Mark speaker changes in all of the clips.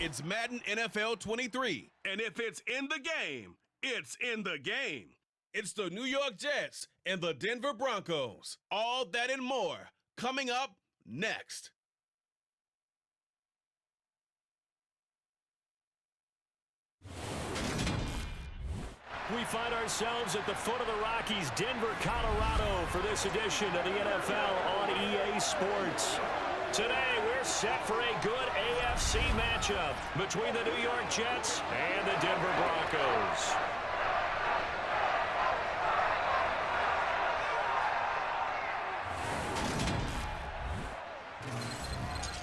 Speaker 1: It's Madden NFL 23. And if it's in the game, it's in the game. It's the New York Jets and the Denver Broncos. All that and more coming up next.
Speaker 2: We find ourselves at the foot of the Rockies, Denver, Colorado, for this edition of the NFL on EA Sports. Today, we're set for a good AFC matchup between the New York Jets and the Denver Broncos.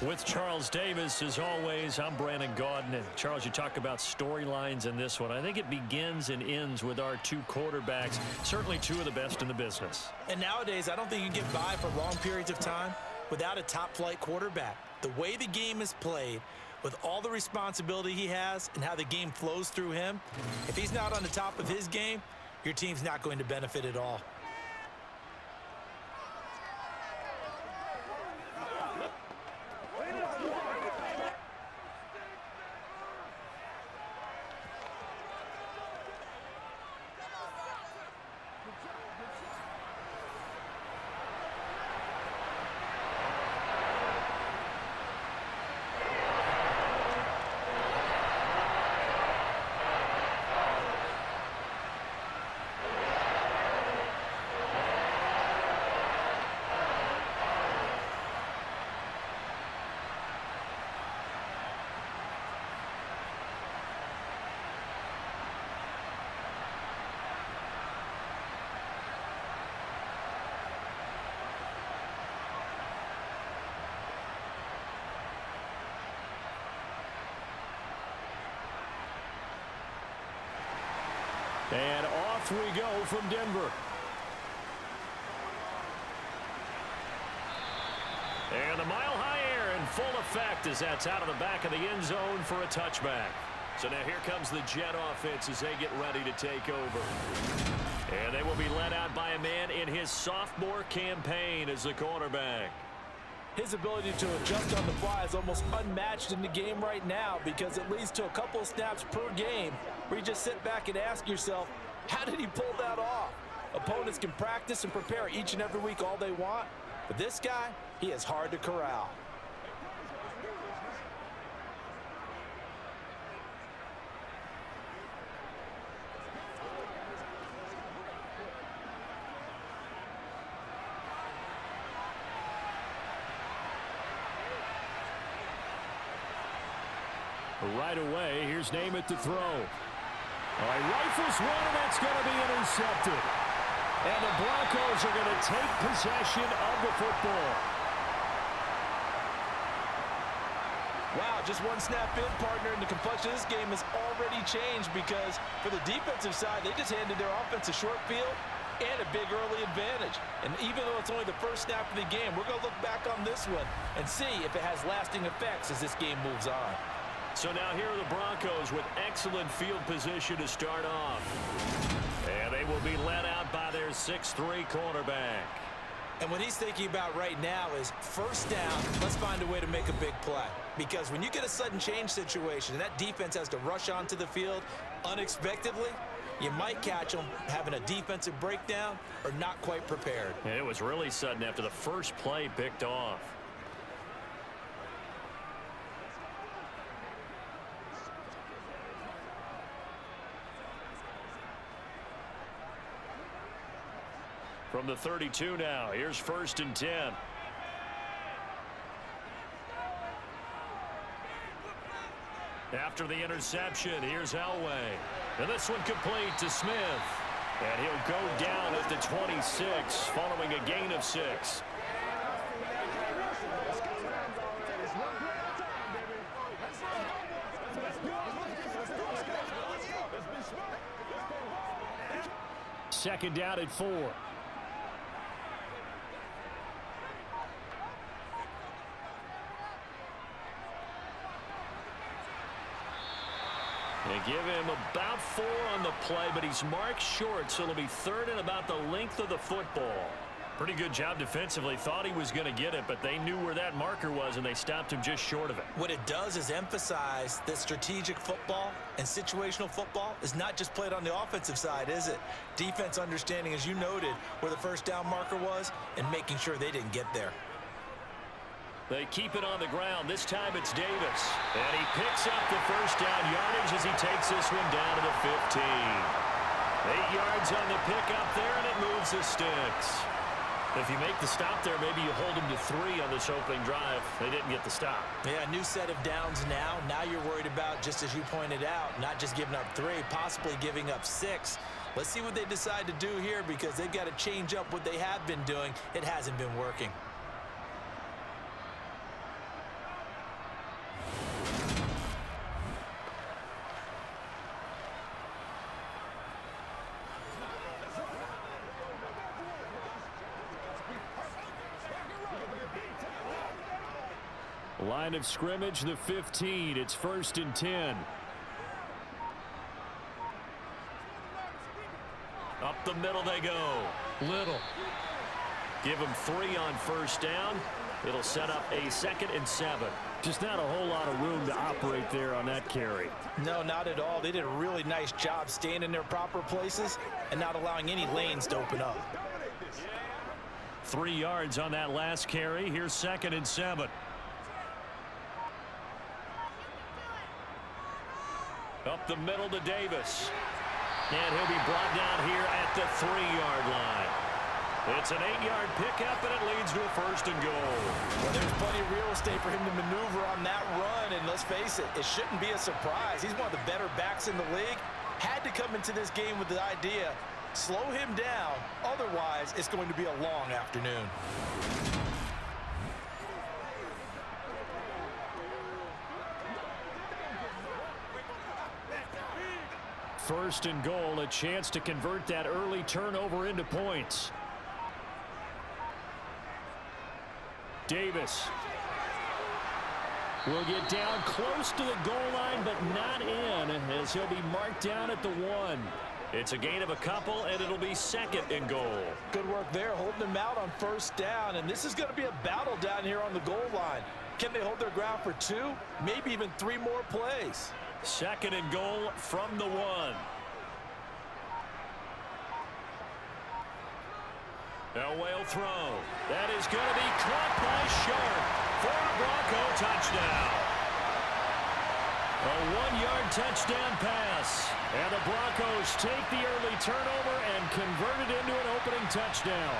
Speaker 2: With Charles Davis, as always, I'm Brandon Gaudin. And Charles, you talk about storylines in this one. I think it begins and ends with our two quarterbacks, certainly two of the best in the business.
Speaker 3: And nowadays, I don't think you can get by for long periods of time without a top-flight quarterback. The way the game is played, with all the responsibility he has and how the game flows through him, if he's not on the top of his game, your team's not going to benefit at all.
Speaker 2: And off we go from Denver. And the mile-high air in full effect as that's out of the back of the end zone for a touchback. So now here comes the Jet offense as they get ready to take over. And they will be led out by a man in his sophomore campaign as the quarterback.
Speaker 3: His ability to adjust on the fly is almost unmatched in the game right now because it leads to a couple of snaps per game where you just sit back and ask yourself, how did he pull that off? Opponents can practice and prepare each and every week all they want, but this guy, he is hard to corral.
Speaker 2: Right away, here's Namath to throw. All right, rifles one, and that's going to be intercepted. And the Broncos are going to take possession of the football.
Speaker 3: Wow, just one snap in, partner, and the complexion of this game has already changed because for the defensive side, they just handed their offense a short field and a big early advantage. And even though it's only the first snap of the game, we're going to look back on this one and see if it has lasting effects as this game moves on.
Speaker 2: So now here are the Broncos with excellent field position to start off. And they will be led out by their 6'3" quarterback.
Speaker 3: And what he's thinking about right now is first down, let's find a way to make a big play. Because when you get a sudden change situation and that defense has to rush onto the field unexpectedly, you might catch them having a defensive breakdown or not quite prepared.
Speaker 2: And it was really sudden after the first play picked off. From the 32 now, here's 1st and 10. After the interception, here's Elway. And this one complete to Smith. And he'll go down at the 26, following a gain of 6. Second down at 4. They give him about 4 on the play, but he's marked short, so it'll be 3rd and about the length of the football. Pretty good job defensively. Thought he was going to get it, but they knew where that marker was, and they stopped him just short of it.
Speaker 3: What it does is emphasize that strategic football and situational football is not just played on the offensive side, is it? Defense understanding, as you noted, where the first down marker was and making sure they didn't get there.
Speaker 2: They keep it on the ground. This time it's Davis. And he picks up the first down yardage as he takes this one down to the 15. 8 yards on the pickup there, and it moves the sticks. If you make the stop there, maybe you hold them to 3 on this opening drive. They didn't get the stop.
Speaker 3: Yeah, new set of downs now. Now you're worried about, just as you pointed out, not just giving up 3, possibly giving up 6. Let's see what they decide to do here, because they've got to change up what they have been doing. It hasn't been working.
Speaker 2: Line of scrimmage, the 15. It's 1st and 10. Up the middle they go. Little. Give them 3 on first down. It'll set up a 2nd and 7. Just not a whole lot of room to operate there on that carry.
Speaker 3: No, not at all. They did a really nice job staying in their proper places and not allowing any lanes to open up.
Speaker 2: 3 yards on that last carry. Here's 2nd and 7. Up the middle to Davis. And he'll be brought down here at the 3-yard line. It's an 8-yard pickup, and it leads to a 1st and goal.
Speaker 3: Well, there's plenty of real estate for him to maneuver on that run, and let's face it, it shouldn't be a surprise. He's one of the better backs in the league. Had to come into this game with the idea, slow him down, otherwise it's going to be a long afternoon.
Speaker 2: 1st and goal, a chance to convert that early turnover into points. Davis will get down close to the goal line, but not in, as he'll be marked down at the 1. It's a gain of a couple, and it'll be 2nd and goal.
Speaker 3: Good work there, holding them out on first down, and this is going to be a battle down here on the goal line. Can they hold their ground for 2, maybe even 3 more plays?
Speaker 2: 2nd and goal from the 1. Elway will throw. That is going to be caught by Sharp for a Bronco touchdown. A 1-yard touchdown pass. And the Broncos take the early turnover and convert it into an opening touchdown.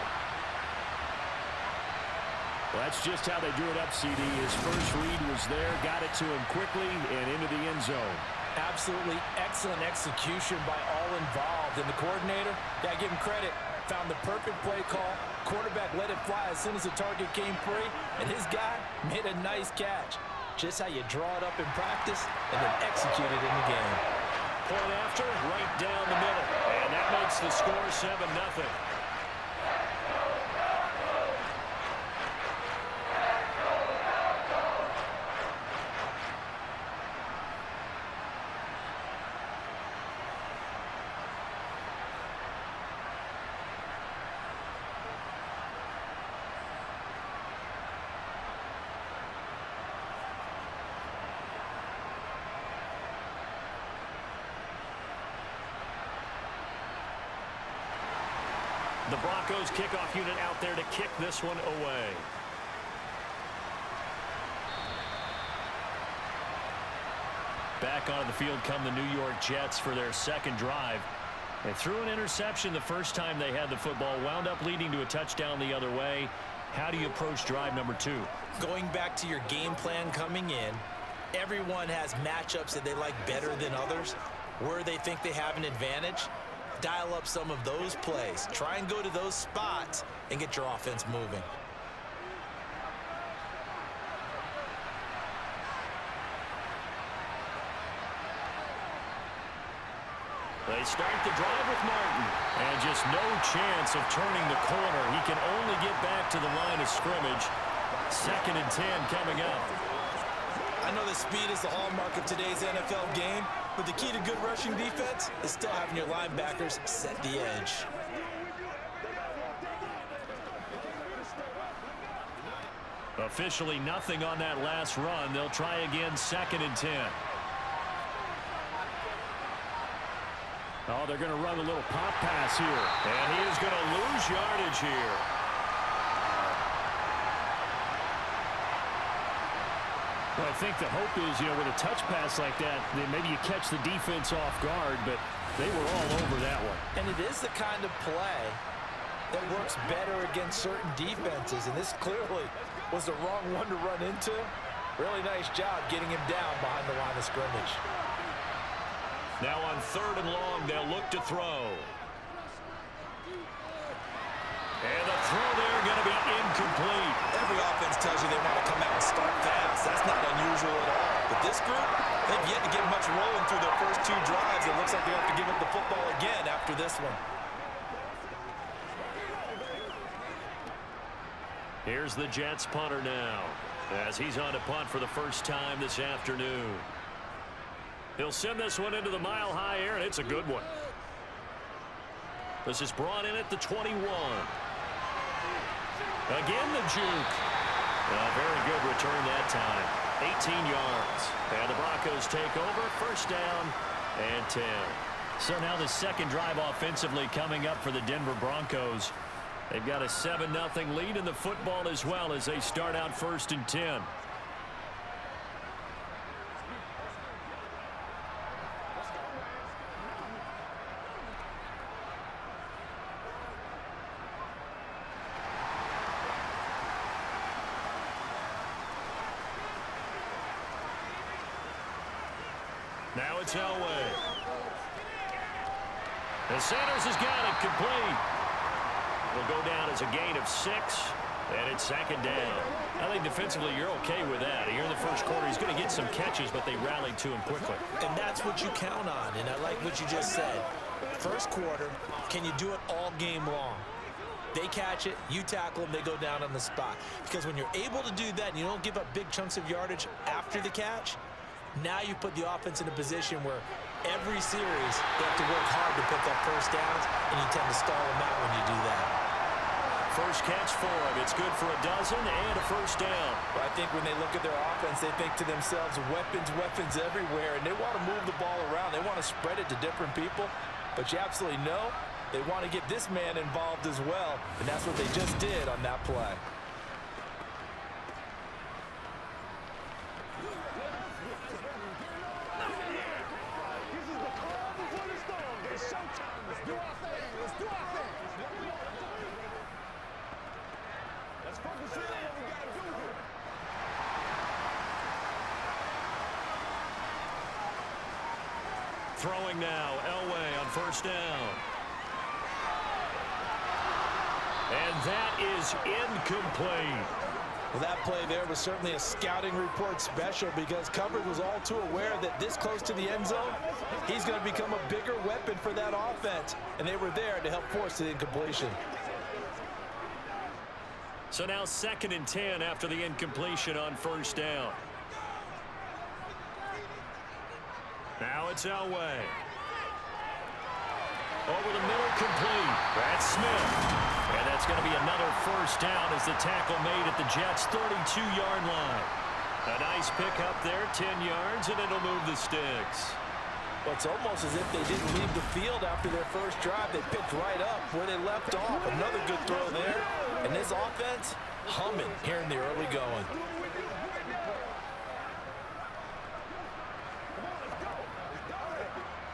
Speaker 2: Well, that's just how they drew it up, CD. His first read was there, got it to him quickly and into the end zone.
Speaker 3: Absolutely excellent execution by all involved. And the coordinator, yeah, give him credit, found the perfect play call. Quarterback let it fly as soon as the target came free, and his guy made a nice catch. Just how you draw it up in practice and then execute it in the game.
Speaker 2: Point after, right down the middle. And that makes the score 7-0. The Broncos kickoff unit out there to kick this one away. Back onto the field come the New York Jets for their 2nd drive. They threw an interception the first time they had the football, wound up leading to a touchdown the other way. How do you approach drive number 2?
Speaker 3: Going back to your game plan coming in, everyone has matchups that they like better than others, where they think they have an advantage. Dial up some of those plays. Try and go to those spots and get your offense moving.
Speaker 2: They start the drive with Martin. And just no chance of turning the corner. He can only get back to the line of scrimmage. 2nd and 10 coming up.
Speaker 3: I know that speed is the hallmark of today's NFL game, but the key to good rushing defense is still having your linebackers set the edge.
Speaker 2: Officially nothing on that last run. They'll try again 2nd and 10. Oh, they're going to run a little pop pass here. And he is going to lose yardage here. Well, I think the hope is, with a touch pass like that, then maybe you catch the defense off guard, but they were all over that one.
Speaker 3: And it is the kind of play that works better against certain defenses, and this clearly was the wrong one to run into. Really nice job getting him down behind the line of scrimmage.
Speaker 2: Now on 3rd and long, they'll look to throw. And the throw there going to be incomplete.
Speaker 3: Every offense tells you they want to come out and start fast. That's not unusual at all. But this group, they've yet to get much rolling through their first 2 drives. It looks like they have to give up the football again after this one.
Speaker 2: Here's the Jets punter now, as he's on to punt for the first time this afternoon. He'll send this one into the mile-high air, and it's a good one. This is brought in at the 21. Again, the juke. A very good return that time. 18 yards. And the Broncos take over. 1st down and 10. So now the 2nd drive offensively coming up for the Denver Broncos. They've got a 7-0 lead in the football as well as they start out 1st and 10. Now it's Elway. And Sanders has got it complete. Will go down as a gain of 6, and it's 2nd down. I think defensively you're okay with that. Here in the first quarter, he's going to get some catches, but they rallied to him quickly.
Speaker 3: And that's what you count on, and I like what you just said. First quarter, can you do it all game long? They catch it, you tackle them, they go down on the spot. Because when you're able to do that and you don't give up big chunks of yardage after the catch, now you put the offense in a position where every series they have to work hard to pick up first downs, and you tend to stall them out when you do that.
Speaker 2: First catch for him. It's good for a dozen and a 1st down.
Speaker 3: But I think when they look at their offense, they think to themselves, weapons, weapons everywhere, and they want to move the ball around. They want to spread it to different people, but you absolutely know they want to get this man involved as well, and that's what they just did on that play.
Speaker 2: Throwing now, Elway on 1st down. And that is incomplete.
Speaker 3: Well, that play there was certainly a scouting report special because coverage was all too aware that this close to the end zone, he's going to become a bigger weapon for that offense. And they were there to help force the incompletion.
Speaker 2: So now 2nd and 10 after the incompletion on 1st down. Now it's Elway. Over the middle, complete. That's Smith. And that's going to be another 1st down as the tackle made at the Jets' 32-yard line. A nice pickup there, 10 yards, and it'll move the sticks.
Speaker 3: Well, it's almost as if they didn't leave the field after their first drive. They picked right up where they left off. Another good throw there. And this offense, humming here in the early going.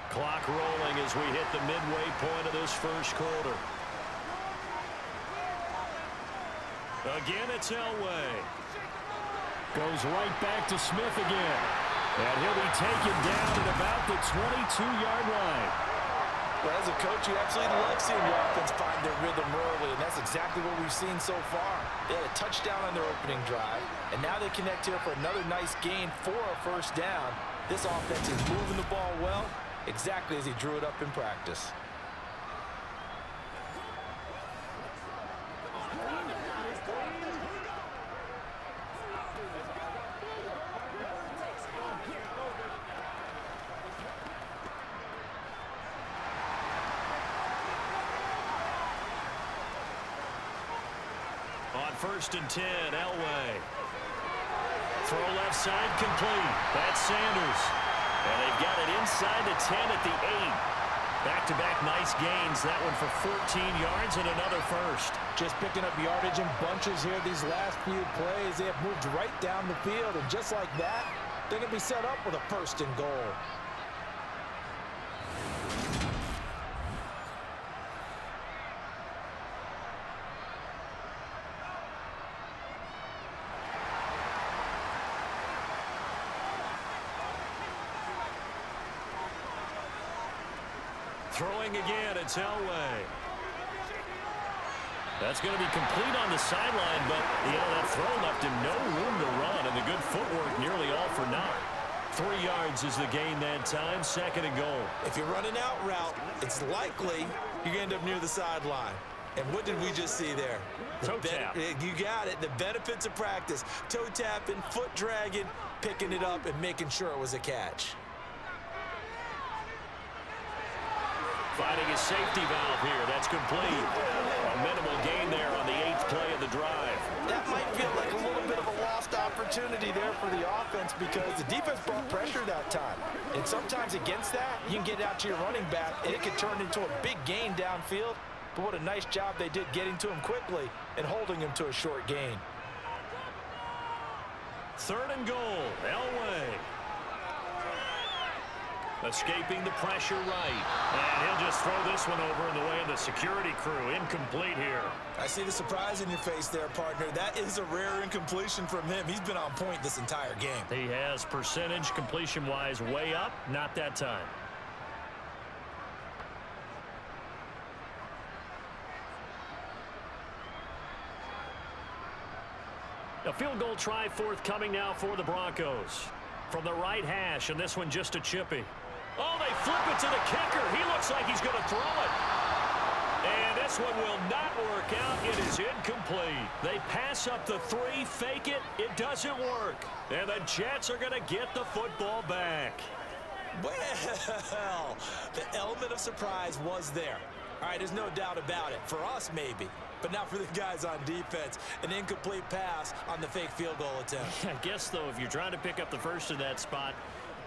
Speaker 2: Clock rolling as we hit the midway point of this first quarter. Again, it's Elway. Goes right back to Smith again. And he'll be taken down at about the 22-yard line.
Speaker 3: Well, as a coach, you absolutely love seeing your offense find their rhythm early, and that's exactly what we've seen so far. They had a touchdown on their opening drive, and now they connect here for another nice gain for a 1st down. This offense is moving the ball well, exactly as he drew it up in practice.
Speaker 2: On 1st and 10, Elway. Throw left side complete. That's Sanders. And they've got it inside the 10 at the 8. Back-to-back nice gains. That one for 14 yards and another first.
Speaker 3: Just picking up yardage in bunches here these last few plays. They have moved right down the field, and just like that, they're going to be set up with a 1st and goal.
Speaker 2: Throwing again, it's Elway. That's going to be complete on the sideline, but, that throw left him no room to run, and the good footwork nearly all for naught. 3 yards is the gain that time, 2nd and goal.
Speaker 3: If you're running out route, it's likely you're going to end up near the sideline. And what did we just see there?
Speaker 2: Toe tap.
Speaker 3: You got it. The benefits of practice. Toe tapping, foot dragging, picking it up, and making sure it was a catch.
Speaker 2: Finding a safety valve here. That's complete. A minimal gain there on the 8th play of the drive.
Speaker 3: That might feel like a little bit of a lost opportunity there for the offense because the defense brought pressure that time. And sometimes against that, you can get out to your running back, and it can turn into a big gain downfield. But what a nice job they did getting to him quickly and holding him to a short gain.
Speaker 2: 3rd and goal. Elway. Escaping the pressure right. And he'll just throw this one over in the way of the security crew. Incomplete here.
Speaker 3: I see the surprise in your face there, partner. That is a rare incompletion from him. He's been on point this entire game.
Speaker 2: He has percentage completion-wise way up. Not that time. A field goal try forthcoming now for the Broncos. From the right hash, and this one just a chippy. Oh, they flip it to the kicker. He looks like he's going to throw it. And this one will not work out. It is incomplete. They pass up the 3, fake it. It doesn't work. And the Jets are going to get the football back.
Speaker 3: Well, the element of surprise was there. All right, there's no doubt about it. For us, maybe. But not for the guys on defense. An incomplete pass on the fake field goal attempt.
Speaker 2: I guess, though, if you're trying to pick up the first in that spot,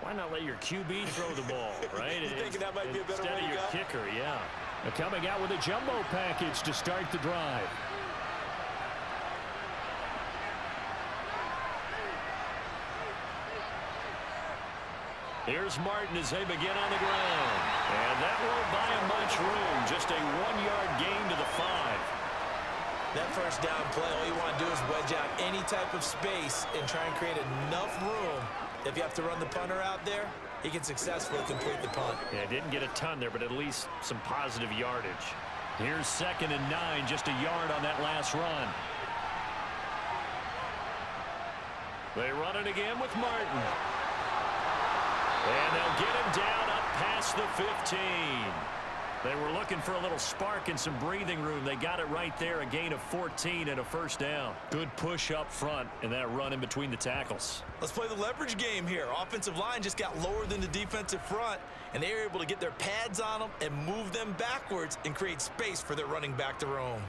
Speaker 2: why not let your QB throw the ball, right?
Speaker 3: You thinking that might be a better way to go?
Speaker 2: Instead of your kicker, yeah. They're coming out with a jumbo package to start the drive. Here's Martin as they begin on the ground. And that won't buy him much room. Just a 1-yard gain to the 5.
Speaker 3: That first down play, all you want to do is wedge out any type of space and try and create enough room. If you have to run the punter out there, he can successfully complete the punt.
Speaker 2: Yeah, didn't get a ton there, but at least some positive yardage. Here's 2nd and 9, just a yard on that last run. They run it again with Martin. And they'll get him down up past the 15. They were looking for a little spark and some breathing room. They got it right there, a gain of 14 and a first down. Good push up front and that run in between the tackles.
Speaker 3: Let's play the leverage game here. Offensive line just got lower than the defensive front, and they were able to get their pads on them and move them backwards and create space for their running back to roam.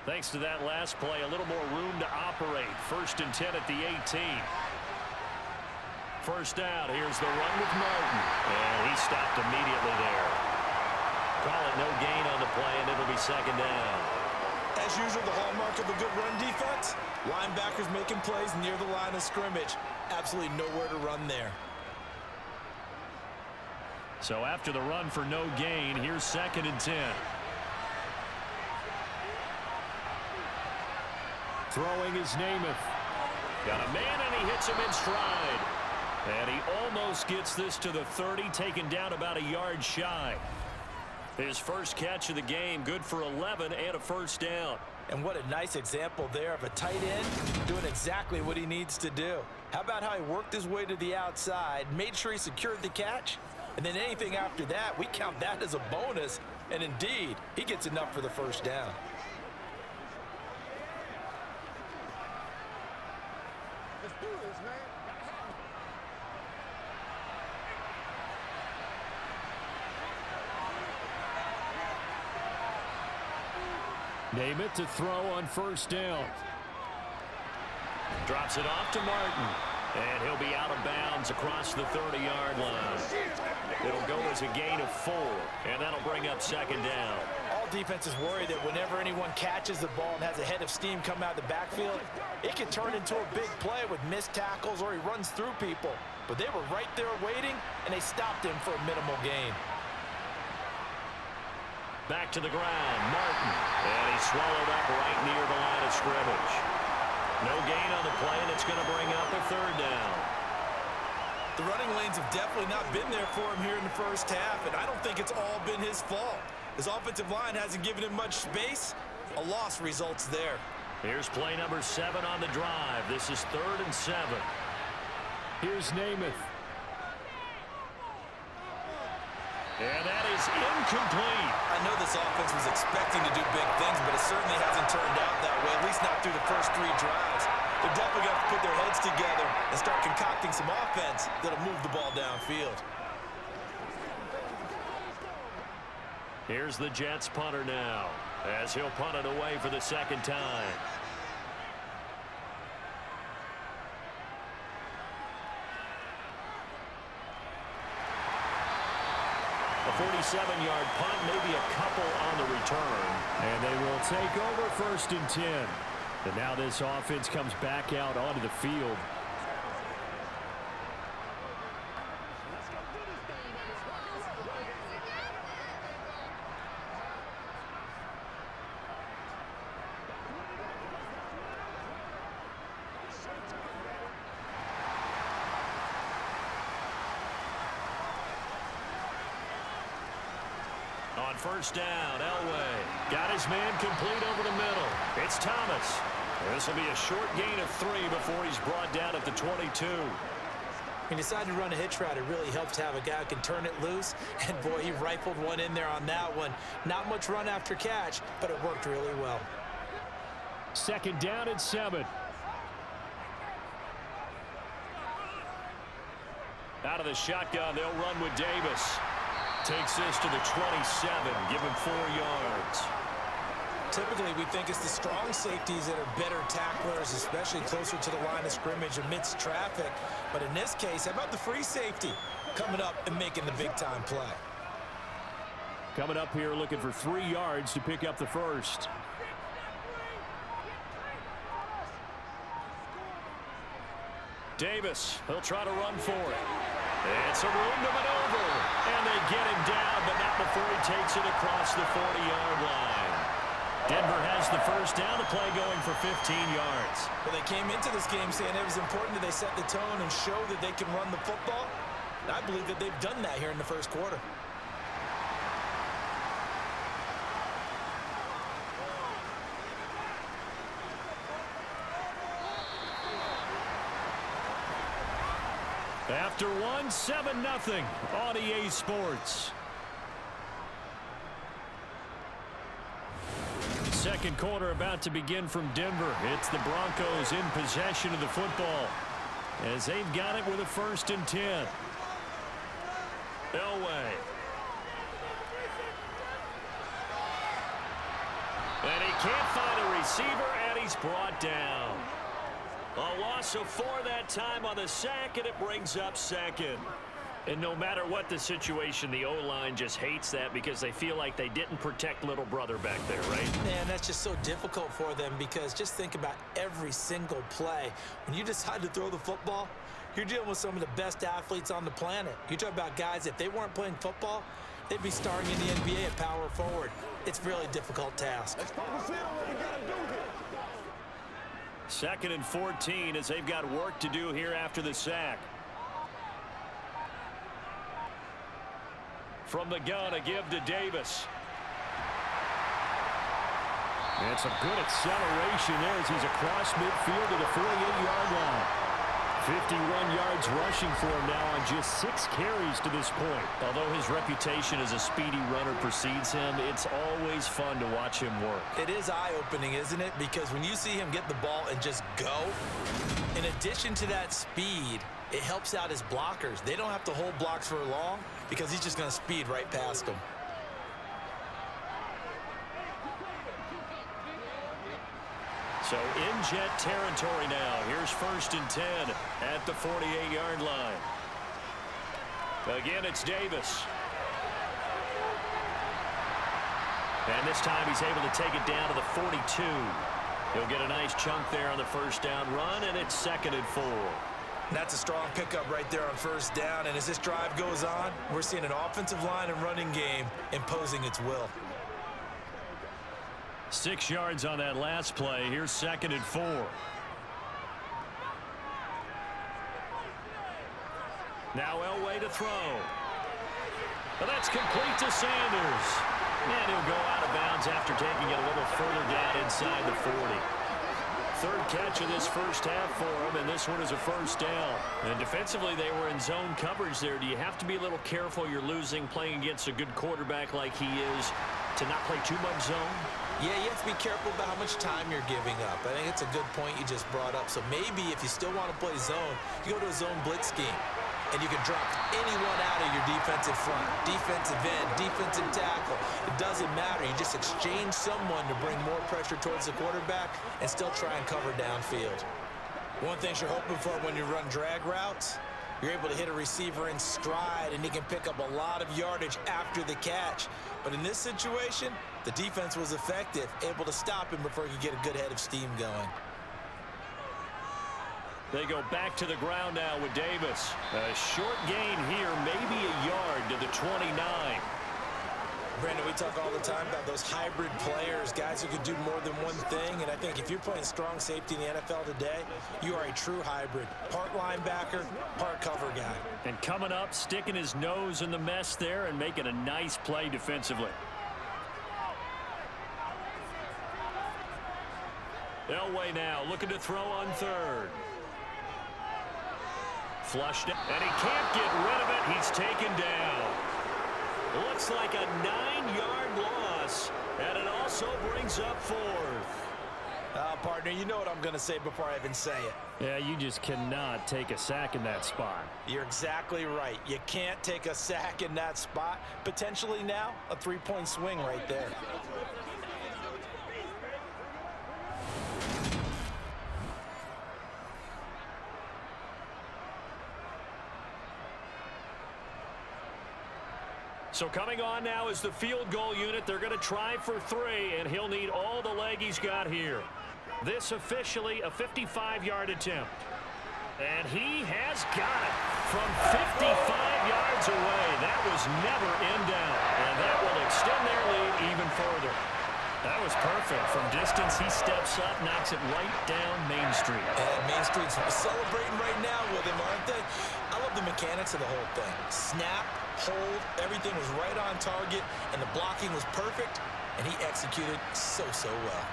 Speaker 2: Thanks to that last play, a little more room to operate. 1st and 10 at the 18. First down, here's the run with Martin. And he stopped immediately there. Call it no gain on the play, and it'll be 2nd down.
Speaker 3: As usual, the hallmark of a good run defense, linebackers making plays near the line of scrimmage. Absolutely nowhere to run there.
Speaker 2: So after the run for no gain, here's 2nd and 10. Throwing is Namath. Got a man, and he hits him in stride. And he almost gets this to the 30, taken down about a yard shy. His first catch of the game, good for 11 and a first down.
Speaker 3: And what a nice example there of a tight end doing exactly what he needs to do. How about how he worked his way to the outside, made sure he secured the catch, and then anything after that, we count that as a bonus. And indeed, he gets enough for the first down.
Speaker 2: Namath to throw on first down. Drops it off to Martin. And he'll be out of bounds across the 30-yard line. It'll go as a gain of 4, and that'll bring up second down.
Speaker 3: All defenses worry that whenever anyone catches the ball and has a head of steam come out of the backfield, it can turn into a big play with missed tackles or he runs through people. But they were right there waiting, and they stopped him for a minimal gain.
Speaker 2: Back to the ground, Martin. And he's swallowed up right near the line of scrimmage. No gain on the play, and it's going to bring up a third down.
Speaker 3: The running lanes have definitely not been there for him here in the first half, and I don't think it's all been his fault. His offensive line hasn't given him much space. A loss results there.
Speaker 2: Here's play number 7 on the drive. This is 3rd and 7. Here's Namath. And that is incomplete.
Speaker 3: I know this offense was expecting to do big things, but it certainly hasn't turned out that way, at least not through the first 3 drives. They're definitely going to put their heads together and start concocting some offense that'll move the ball downfield.
Speaker 2: Here's the Jets punter now, as he'll punt it away for the second time. A 47-yard punt, maybe a couple on the return. And they will take over 1st and 10. And now this offense comes back out onto the field. On first down, Elway got his man complete over the middle. It's Thomas. This will be a short gain of 3 before he's brought down at the 22.
Speaker 3: He decided to run a hitch route. It really helps to have a guy who can turn it loose. And, boy, he rifled one in there on that one. Not much run after catch, but it worked really well.
Speaker 2: 2nd down and 7. Out of the shotgun, they'll run with Davis. Takes this to the 27, give him 4 yards.
Speaker 3: Typically, we think it's the strong safeties that are better tacklers, especially closer to the line of scrimmage amidst traffic. But in this case, how about the free safety coming up and making the big-time play?
Speaker 2: Coming up here looking for 3 yards to pick up the first. Davis, he'll try to run for it. It's a room to maneuver, and they get him down, but not before he takes it across the 40-yard line. Denver has the first down, the play going for 15 yards.
Speaker 3: Well, they came into this game saying it was important that they set the tone and show that they can run the football. And I believe that they've done that here in the first quarter.
Speaker 2: After 7-0 on EA Sports. Second quarter about to begin from Denver. It's the Broncos in possession of the football as they've got it with a 1st and 10. Elway. And he can't find a receiver, and he's brought down. A loss of 4 that time on the sack, and it brings up 2nd. And no matter what the situation, the O-line just hates that because they feel like they didn't protect little brother back there, right?
Speaker 3: Man, that's just so difficult for them because just think about every single play. When you decide to throw the football, you're dealing with some of the best athletes on the planet. You talk about guys, if they weren't playing football, they'd be starring in the NBA at power forward. It's a really difficult task.
Speaker 4: Let's focus in on what we got to do here.
Speaker 2: 2nd and 14 as they've got work to do here after the sack. From the gun, a give to Davis. And some good acceleration there as he's across midfield to the 48-yard line. 51 yards rushing for him now on just 6 carries to this point.
Speaker 5: Although his reputation as a speedy runner precedes him, it's always fun to watch him work.
Speaker 3: It is eye-opening, isn't it? Because when you see him get the ball and just go, in addition to that speed, it helps out his blockers. They don't have to hold blocks for long because he's just going to speed right past them.
Speaker 2: So in jet territory now. Here's 1st and 10 at the 48-yard line. Again, it's Davis. And this time he's able to take it down to the 42. He'll get a nice chunk there on the first down run, and it's 2nd and 4.
Speaker 3: That's a strong pickup right there on first down. And as this drive goes on, we're seeing an offensive line and running game imposing its will.
Speaker 2: 6 yards on that last play. Here's 2nd and 4. Now Elway to throw. Well, that's complete to Sanders. And he'll go out of bounds after taking it a little further down inside the 40. 3rd catch of this first half for him, and this one is a first down. And defensively, they were in zone coverage there. Do you have to be a little careful? You're losing playing against a good quarterback like he is to not play too much zone?
Speaker 3: Yeah, you have to be careful about how much time you're giving up. I think it's a good point you just brought up. So maybe if you still want to play zone, you go to a zone blitz scheme. And you can drop anyone out of your defensive front, defensive end, defensive tackle. It doesn't matter. You just exchange someone to bring more pressure towards the quarterback and still try and cover downfield. One thing you're hoping for when you run drag routes, you're able to hit a receiver in stride, and he can pick up a lot of yardage after the catch. But in this situation, the defense was effective, able to stop him before he could get a good head of steam going.
Speaker 2: They go back to the ground now with Davis. A short gain here, maybe a yard to the 29.
Speaker 3: Brandon, we talk all the time about those hybrid players, guys who can do more than one thing. And I think if you're playing strong safety in the NFL today, you are a true hybrid. Part linebacker, part cover guy.
Speaker 2: And coming up, sticking his nose in the mess there and making a nice play defensively. Elway now looking to throw on 3rd. Flushed it, and he can't get rid of it. He's taken down. Looks like a 9-yard loss, and it also brings up 4th.
Speaker 3: Partner, you know what I'm going to say before I even say it.
Speaker 2: Yeah, you just cannot take a sack in that spot.
Speaker 3: You're exactly right. You can't take a sack in that spot. Potentially now, a 3-point swing right there.
Speaker 2: So coming on now is the field goal unit. They're going to try for 3, and he'll need all the leg he's got here. This officially a 55-yard attempt. And he has got it from 55 yards away. That was never in doubt. And that will extend their lead even further. That was perfect. From distance, he steps up, knocks it right down Main Street.
Speaker 3: And Main Street's celebrating right now with him, aren't they? I love the mechanics of the whole thing. Snap, hold, everything was right on target, and the blocking was perfect, and he executed so well.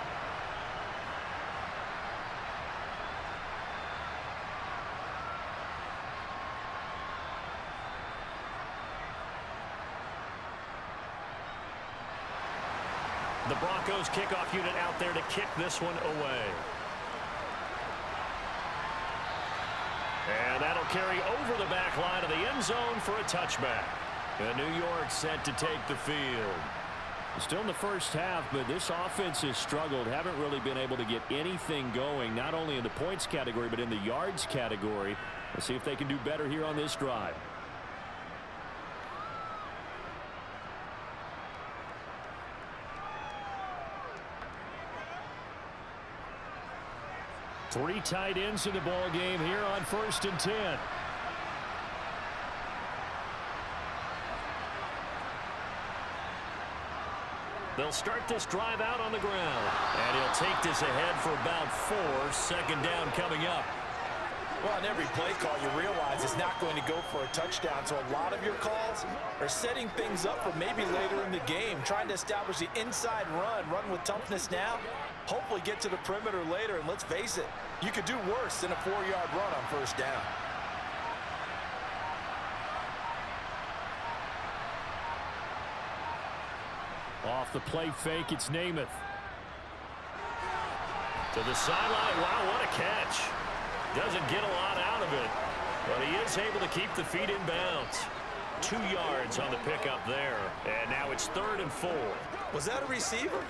Speaker 2: The Broncos kickoff unit out there to kick this one away. And that'll carry over the back line of the end zone for a touchback. And New York set to take the field. Still in the first half, but this offense has struggled. Haven't really been able to get anything going, not only in the points category, but in the yards category. Let's see if they can do better here on this drive. Three tight ends in the ball game here on 1st and 10. They'll start this drive out on the ground. And he'll take this ahead for about 4. 2nd down coming up.
Speaker 3: Well, on every play call, you realize it's not going to go for a touchdown. So a lot of your calls are setting things up for maybe later in the game, trying to establish the inside run with toughness now. hopefully get to the perimeter later. And let's face it, you could do worse than a 4-yard run on first down.
Speaker 2: Off the play fake, it's Namath. To the sideline. Wow, what a catch. Doesn't get a lot out of it, but he is able to keep the feet in bounds. 2 yards on the pickup there, and now it's 3rd and 4.
Speaker 3: Was that a receiver?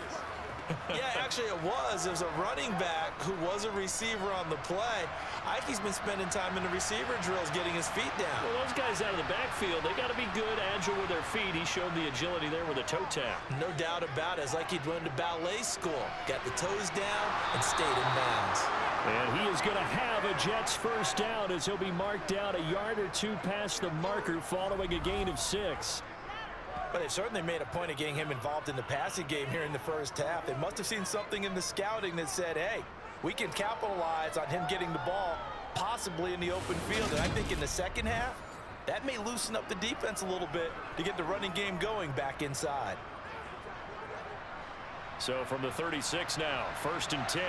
Speaker 3: Yeah, actually it was. It was a running back who was a receiver on the play. Ike's been spending time in the receiver drills getting his feet down.
Speaker 2: Well, those guys out of the backfield, they got to be good, agile with their feet. He showed the agility there with a toe tap.
Speaker 3: No doubt about it. It's like he'd went to ballet school. Got the toes down and stayed in bounds.
Speaker 2: And he is going to have a Jets first down as he'll be marked down a yard or 2 past the marker following a gain of 6.
Speaker 3: But they've certainly made a point of getting him involved in the passing game here in the first half. They must have seen something in the scouting that said, hey, we can capitalize on him getting the ball possibly in the open field. And I think in the second half, that may loosen up the defense a little bit to get the running game going back inside.
Speaker 2: So from the 36 now, 1st and 10.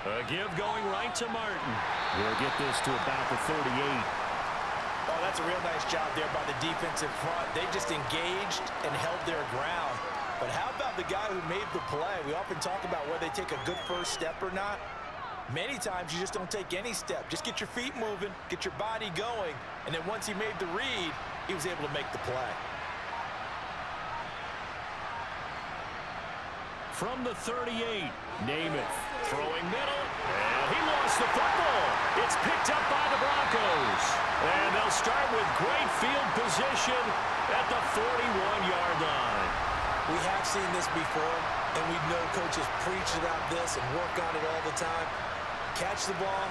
Speaker 2: A give going right to Martin. We'll get this to about the 38.
Speaker 3: Oh, that's a real nice job there by the defensive front. They just engaged and held their ground. But how about the guy who made the play? We often talk about whether they take a good first step or not. Many times you just don't take any step. Just get your feet moving, get your body going, and then once he made the read, he was able to make the play.
Speaker 2: From the 38, Namath throwing middle, and he lost the football. It's picked up by the Broncos. And they'll start with great field position at the 41-yard line.
Speaker 3: We have seen this before, and we know coaches preach about this and work on it all the time. Catch the ball.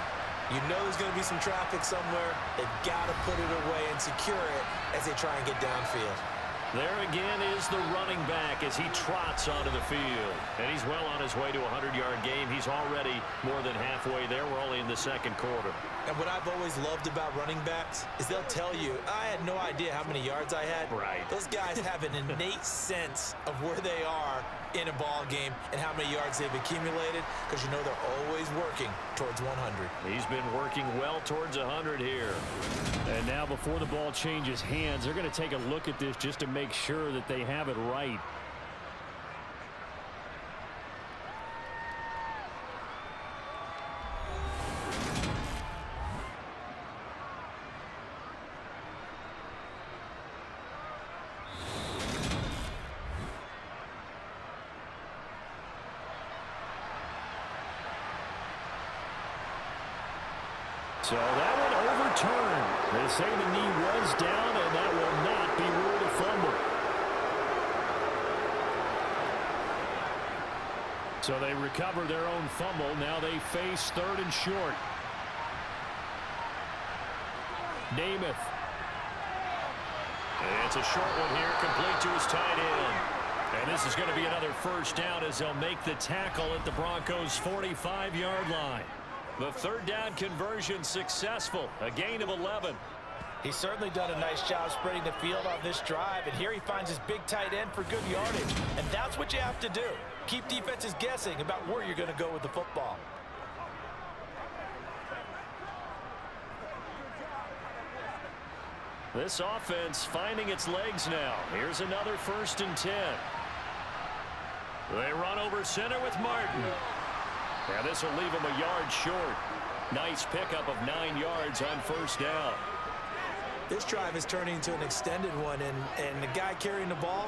Speaker 3: You know there's going to be some traffic somewhere. They've got to put it away and secure it as they try and get downfield.
Speaker 2: There again is the running back as he trots onto the field. And he's well on his way to a 100-yard game. He's already more than halfway there. We're only in the second quarter.
Speaker 3: And what I've always loved about running backs is they'll tell you, I had no idea how many yards I had.
Speaker 2: Right.
Speaker 3: Those guys have an innate sense of where they are in a ball game and how many yards they've accumulated, because you know they're always working towards 100.
Speaker 2: He's been working well towards 100 here. And now before the ball changes hands, they're going to take a look at this just to make sure that they have it right. So that one overturned. They say the knee was down, and that will not be ruled a fumble. So they recover their own fumble. Now they face 3rd and short. Namath. And it's a short one here, complete to his tight end. And this is going to be another first down as they'll make the tackle at the Broncos' 45-yard line. The 3rd down conversion successful, a gain of 11.
Speaker 3: He's certainly done a nice job spreading the field on this drive, and here he finds his big tight end for good yardage. And that's what you have to do. Keep defenses guessing about where you're going to go with the football.
Speaker 2: This offense finding its legs now. Here's another 1st and 10. They run over center with Martin. Now this will leave him a yard short. Nice pickup of 9 yards on first down.
Speaker 3: This drive is turning into an extended one, and the guy carrying the ball,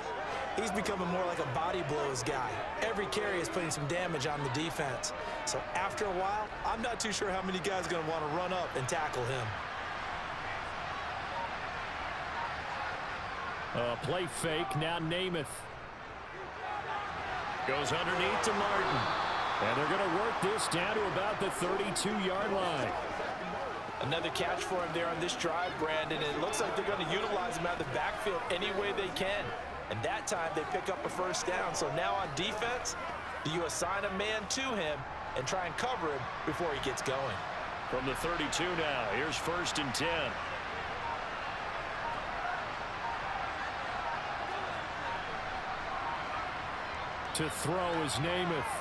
Speaker 3: he's becoming more like a body blows guy. Every carry is putting some damage on the defense. So after a while, I'm not too sure how many guys are going to want to run up and tackle him.
Speaker 2: Play fake, now Namath. Goes underneath to Martin. And they're going to work this down to about the 32-yard line.
Speaker 3: Another catch for him there on this drive, Brandon. It looks like they're going to utilize him out of the backfield any way they can. And that time they pick up a first down. So now on defense, do you assign a man to him and try and cover him before he gets going?
Speaker 2: From the 32 now, here's 1st and 10. To throw is Namath.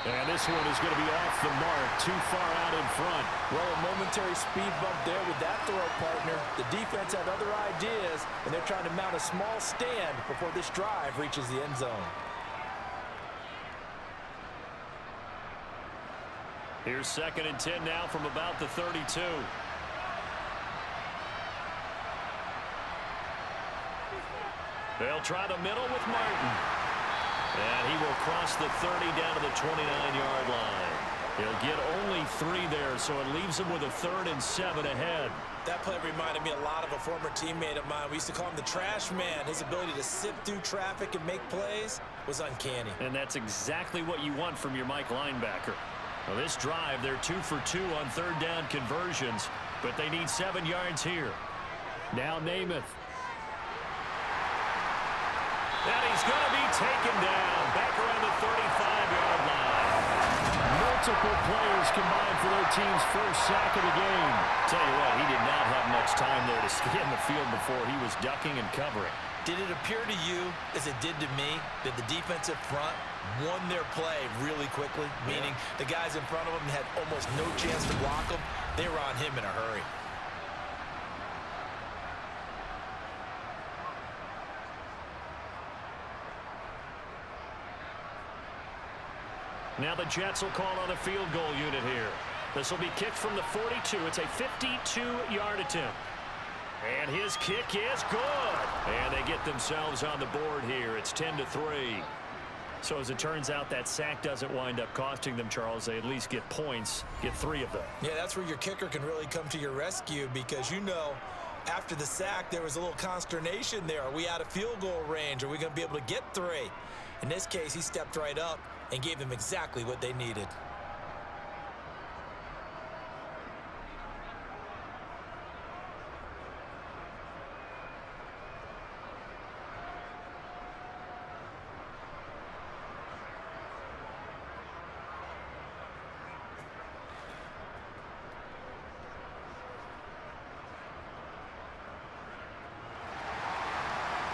Speaker 2: And this one is going to be off the mark, too far out in front.
Speaker 3: Well, a momentary speed bump there with that throw, partner. The defense had other ideas, and they're trying to mount a small stand before this drive reaches the end zone.
Speaker 2: Here's 2nd and 10 now from about the 32. They'll try the middle with Martin. And he will cross the 30 down to the 29-yard line. He'll get only 3 there, so it leaves him with a 3rd and 7 ahead.
Speaker 3: That play reminded me a lot of a former teammate of mine. We used to call him the trash man. His ability to sift through traffic and make plays was uncanny.
Speaker 2: And that's exactly what you want from your Mike linebacker. Well, this drive, they're 2 for 2 on 3rd down conversions, but they need 7 yards here. Now Namath. And he's going to be taken down back around the 35-yard line. Multiple players combined for their team's first sack of the game. Tell you what, he did not have much time there to stay in the field before he was ducking and covering.
Speaker 3: Did it appear to you, as it did to me, that the defensive front won their play really quickly? Meaning the guys in front of them had almost no chance to block them. They were on him in a hurry.
Speaker 2: Now the Jets will call on a field goal unit here. This will be kicked from the 42. It's a 52-yard attempt. And his kick is good. And they get themselves on the board here. It's 10-3. So as it turns out, that sack doesn't wind up costing them, Charles. They at least get points, get 3 of them.
Speaker 3: Yeah, that's where your kicker can really come to your rescue because, you know, after the sack, there was a little consternation there. Are we out of field goal range? Are we going to be able to get 3? In this case, he stepped right up and gave them exactly what they needed.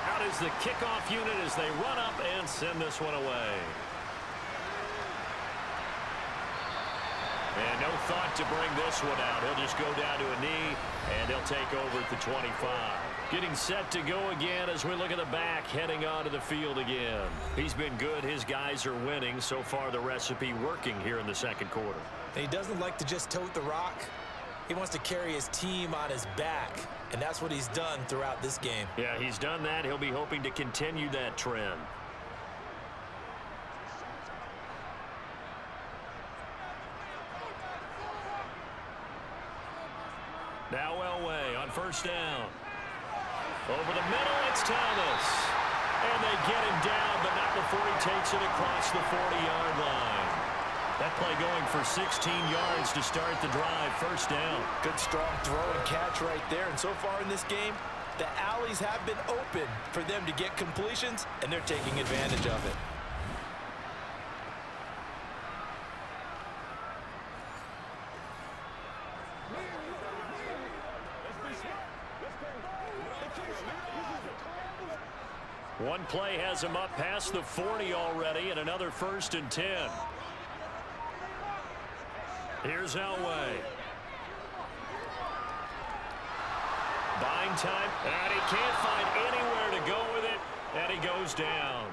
Speaker 2: Out is the kickoff unit as they run up and send this one away. And no thought to bring this one out. He'll just go down to a knee, and they'll take over at the 25. Getting set to go again as we look at the back, heading onto the field again. He's been good. His guys are winning. So far, the recipe working here in the second quarter.
Speaker 3: And he doesn't like to just tote the rock. He wants to carry his team on his back, and that's what he's done throughout this game.
Speaker 2: Yeah, he's done that. He'll be hoping to continue that trend. Now Elway on first down. Over the middle, it's Thomas. And they get him down, but not before he takes it across the 40-yard line. That play going for 16 yards to start the drive. First down.
Speaker 3: Good strong throw and catch right there. And so far in this game, the alleys have been open for them to get completions, and they're taking advantage of it.
Speaker 2: One play has him up past the 40 already, and another 1st and 10. Here's Elway. Buying time, and he can't find anywhere to go with it, and he goes down.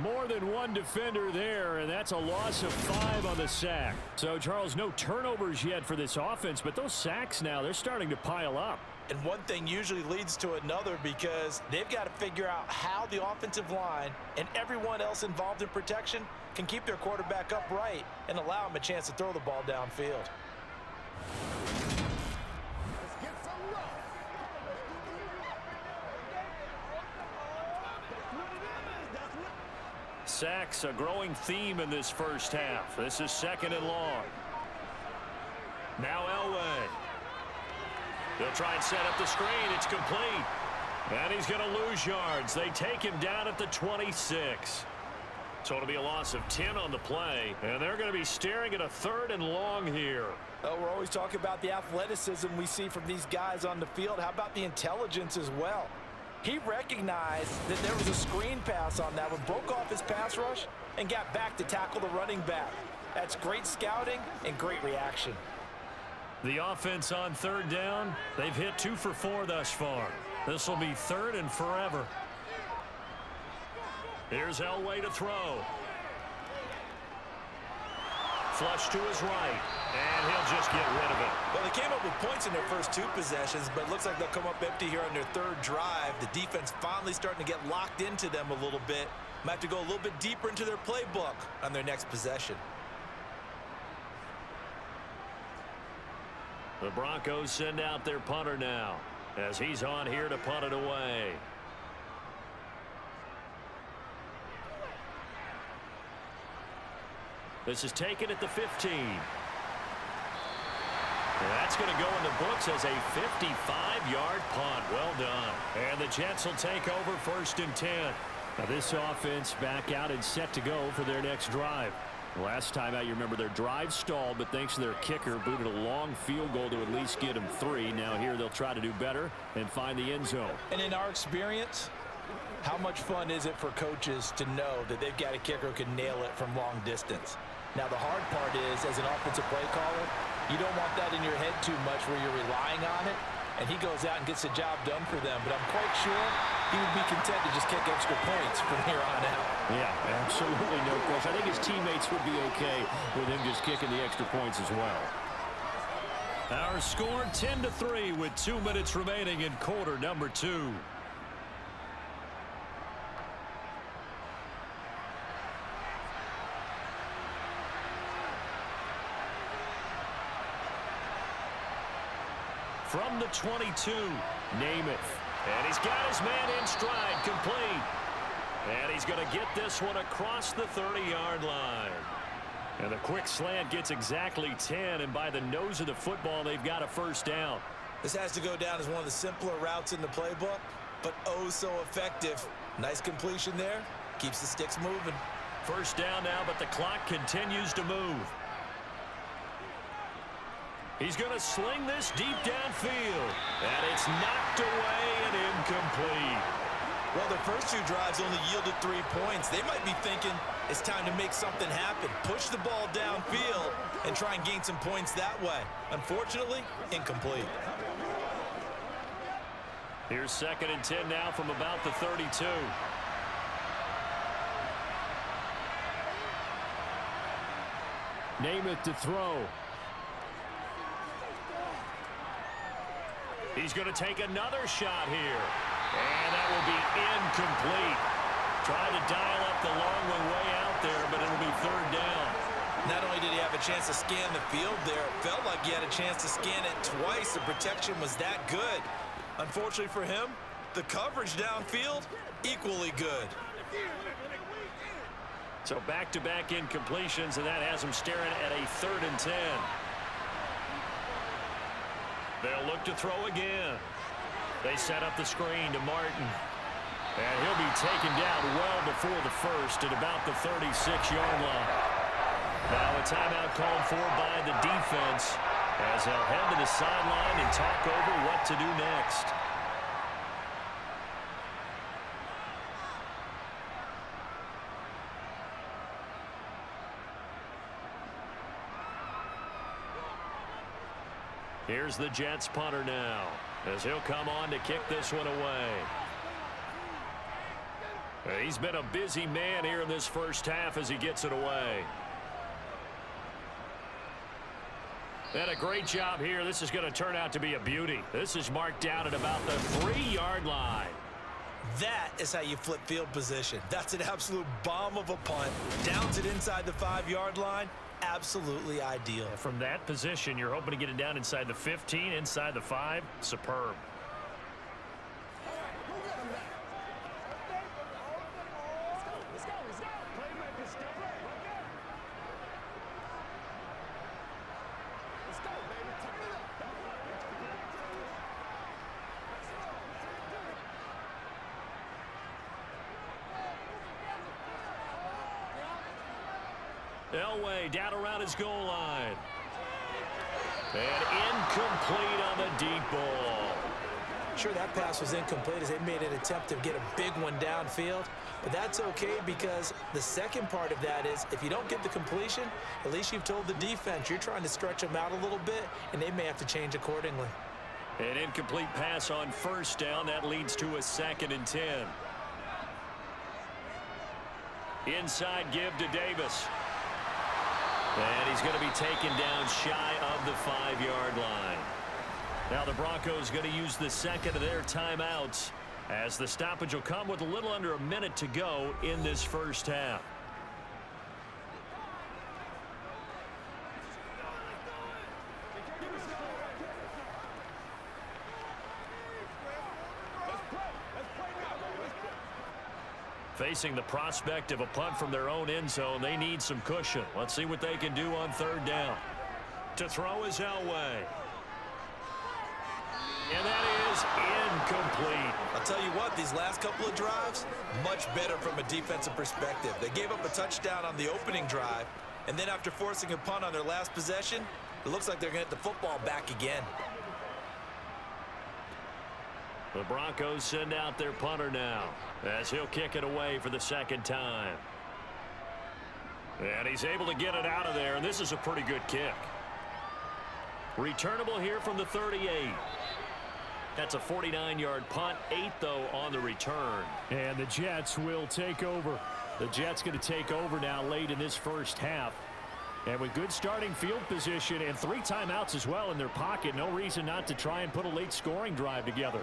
Speaker 2: More than one defender there, and that's a loss of 5 on the sack. So, Charles, no turnovers yet for this offense, but those sacks now, they're starting to pile up.
Speaker 3: And one thing usually leads to another because they've got to figure out how the offensive line and everyone else involved in protection can keep their quarterback upright and allow him a chance to throw the ball downfield.
Speaker 2: Sacks, a growing theme in this first half. This is 2nd and long. Now Elway. They'll try and set up the screen. It's complete. And he's going to lose yards. They take him down at the 26. So it'll be a loss of 10 on the play. And they're going to be staring at a 3rd and long here.
Speaker 3: Oh, we're always talking about the athleticism we see from these guys on the field. How about the intelligence as well? He recognized that there was a screen pass on that one, broke off his pass rush, and got back to tackle the running back. That's great scouting and great reaction.
Speaker 2: The offense on third down, they've hit 2 for 4 thus far. This will be third and forever. Here's Elway to throw. Flush to his right, and he'll just get rid of it.
Speaker 3: Well, they came up with points in their first 2 possessions, but it looks like they'll come up empty here on their third drive. The defense finally starting to get locked into them a little bit. Might have to go a little bit deeper into their playbook on their next possession.
Speaker 2: The Broncos send out their punter now, as he's on here to punt it away. This is taken at the 15. That's going to go in the books as a 55-yard punt. Well done. And the Jets will take over 1st and 10. Now this offense back out and set to go for their next drive. Last time out, you remember their drive stalled, but thanks to their kicker, booted a long field goal to at least get them 3. Now here they'll try to do better and find the end zone.
Speaker 3: And in our experience, how much fun is it for coaches to know that they've got a kicker who can nail it from long distance? Now the hard part is, as an offensive play caller, you don't want that in your head too much where you're relying on it, and he goes out and gets the job done for them. But I'm quite sure he would be content to just kick extra points from here on out.
Speaker 2: Yeah, absolutely no question. I think his teammates would be okay with him just kicking the extra points as well. Our score 10-3 with 2 minutes remaining in quarter number 2. From the 22, Namath. And he's got his man in stride, complete. And he's going to get this one across the 30-yard line. And the quick slant gets exactly 10, and by the nose of the football, they've got a first down.
Speaker 3: This has to go down as one of the simpler routes in the playbook, but oh so effective. Nice completion there. Keeps the sticks moving.
Speaker 2: First down now, but the clock continues to move. He's going to sling this deep downfield, and it's knocked away and incomplete.
Speaker 3: Well, their first 2 drives only yielded 3 points. They might be thinking it's time to make something happen. Push the ball downfield and try and gain some points that way. Unfortunately, incomplete.
Speaker 2: Here's 2nd and 10 now from about the 32. Namath to throw. He's going to take another shot here. And that will be incomplete. Trying to dial up the long one way out there, but it'll be 3rd down.
Speaker 3: Not only did he have a chance to scan the field there, it felt like he had a chance to scan it twice. The protection was that good. Unfortunately for him, the coverage downfield, equally good.
Speaker 2: So back-to-back incompletions, and that has him staring at a 3rd and 10. They'll look to throw again. They set up the screen to Martin. And he'll be taken down well before the first at about the 36-yard line. Now a timeout called for by the defense as they'll head to the sideline and talk over what to do next. Here's the Jets punter now as he'll come on to kick this one away. He's been a busy man here in this first half as he gets it away. And a great job here. This is going to turn out to be a beauty. This is marked down at about the 3-yard line.
Speaker 3: That is how you flip field position. That's an absolute bomb of a punt. Downs it inside the 5-yard line. Absolutely ideal.
Speaker 2: From that position, you're hoping to get it down inside the 15, inside the 5. Superb. Elway down around his goal line. And incomplete on the deep ball.
Speaker 3: Sure, that pass was incomplete as they made an attempt to get a big one downfield, but that's okay because the second part of that is if you don't get the completion, at least you've told the defense you're trying to stretch them out a little bit, and they may have to change accordingly.
Speaker 2: An incomplete pass on first down. That leads to a 2nd and 10. Inside give to Davis. And he's going to be taken down shy of the 5-yard line. Now the Broncos going to use the second of their timeouts as the stoppage will come with a little under a minute to go in this first half. Facing the prospect of a punt from their own end zone, they need some cushion. Let's see what they can do on 3rd down. To throw is Elway. And that is incomplete.
Speaker 3: I'll tell you what, these last couple of drives, much better from a defensive perspective. They gave up a touchdown on the opening drive, and then after forcing a punt on their last possession, it looks like they're going to get the football back again.
Speaker 2: The Broncos send out their punter now as he'll kick it away for the 2nd time. And he's able to get it out of there, and this is a pretty good kick. Returnable here from the 38. That's a 49-yard punt, 8 though on the return.
Speaker 5: And the Jets will take over. The Jets going to take over now late in this first half. And with good starting field position and 3 timeouts as well in their pocket, no reason not to try and put a late scoring drive together.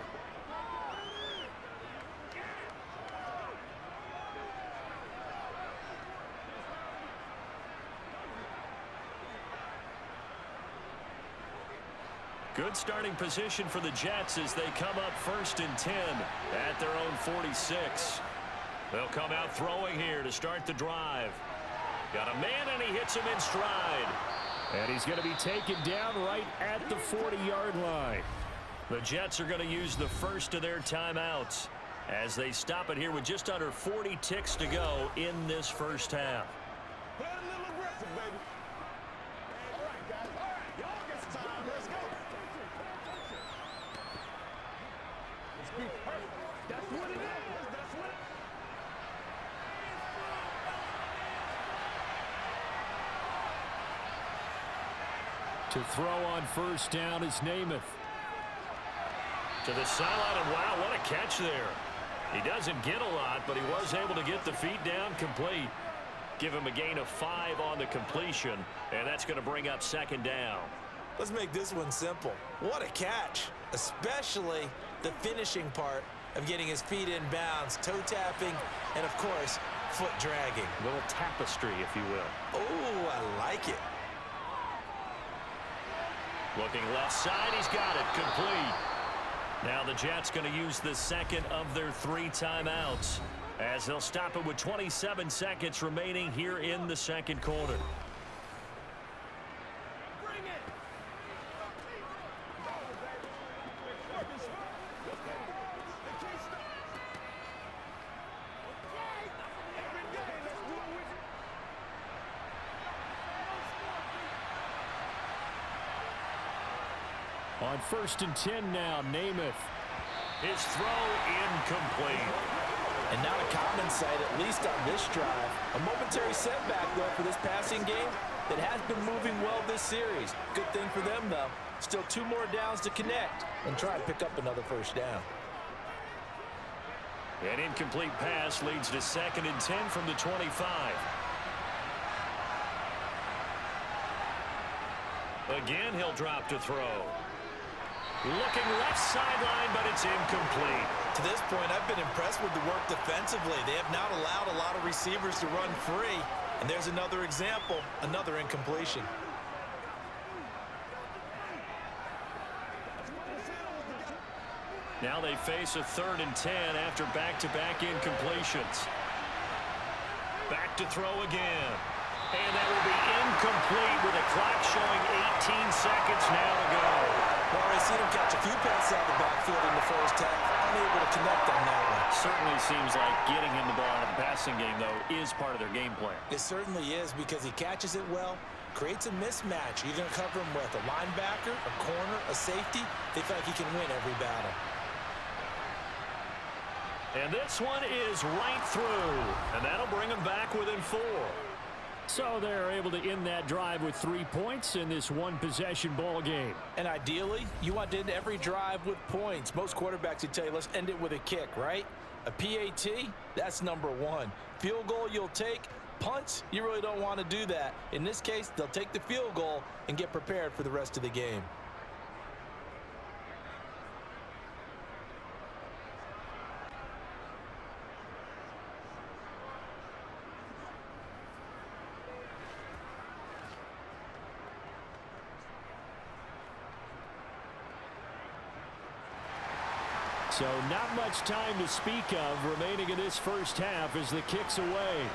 Speaker 2: Good starting position for the Jets as they come up 1st and 10 at their own 46. They'll come out throwing here to start the drive. Got a man, and he hits him in stride.
Speaker 5: And he's going to be taken down right at the 40-yard line.
Speaker 2: The Jets are going to use the first of their timeouts as they stop it here with just under 40 ticks to go in this first half.
Speaker 4: Play a little aggressive, baby. All right, guys. All right, y'all get some time. Let's go. Let's be perfect. That's what it is. That's what it is.
Speaker 5: To throw on first down is Namath.
Speaker 2: To the sideline, and wow, what a catch there. He doesn't get a lot, but he was able to get the feet down complete. Give him a gain of 5 on the completion, and that's going to bring up 2nd down.
Speaker 3: Let's make this one simple. What a catch, especially the finishing part of getting his feet in bounds, toe tapping, and of course, foot dragging.
Speaker 2: A little tapestry, if you will.
Speaker 3: Oh, I like it.
Speaker 2: Looking left side, he's got it, complete. Now the Jets going to use the second of their 3 timeouts as they'll stop it with 27 seconds remaining here in the 2nd quarter.
Speaker 4: Bring it.
Speaker 5: On 1st and 10 now, Namath.
Speaker 2: His throw incomplete.
Speaker 3: And not a common sight, at least on this drive. A momentary setback, though, for this passing game that has been moving well this series. Good thing for them, though. Still 2 more downs to connect and try to pick up another first down.
Speaker 2: An incomplete pass leads to 2nd and 10 from the 25. Again, he'll drop to throw. Looking left sideline, but it's incomplete.
Speaker 3: To this point, I've been impressed with the work defensively. They have not allowed a lot of receivers to run free. And there's another example, another incompletion.
Speaker 2: Now they face a 3rd and 10 after back-to-back incompletions. Back to throw again. And that will be incomplete with a clock showing 18 seconds now to go.
Speaker 3: Well, I've seen him catch a few passes out of the backfield in the first half. Unable to connect on that one.
Speaker 5: Certainly seems like getting him the ball out of the passing game, though, is part of their game plan.
Speaker 3: It certainly is because he catches it well, creates a mismatch. You're going to cover him with a linebacker, a corner, a safety. They feel like he can win every battle.
Speaker 2: And this one is right through. And that'll bring them back within 4.
Speaker 5: So they're able to end that drive with 3 points in this one-possession ball game.
Speaker 3: And ideally, you want to end every drive with points. Most quarterbacks would tell you, let's end it with a kick, right? A PAT, that's number 1. Field goal you'll take. Punts, you really don't want to do that. In this case, they'll take the field goal and get prepared for the rest of the game.
Speaker 5: So not much time to speak of remaining in this first half as the kick's away.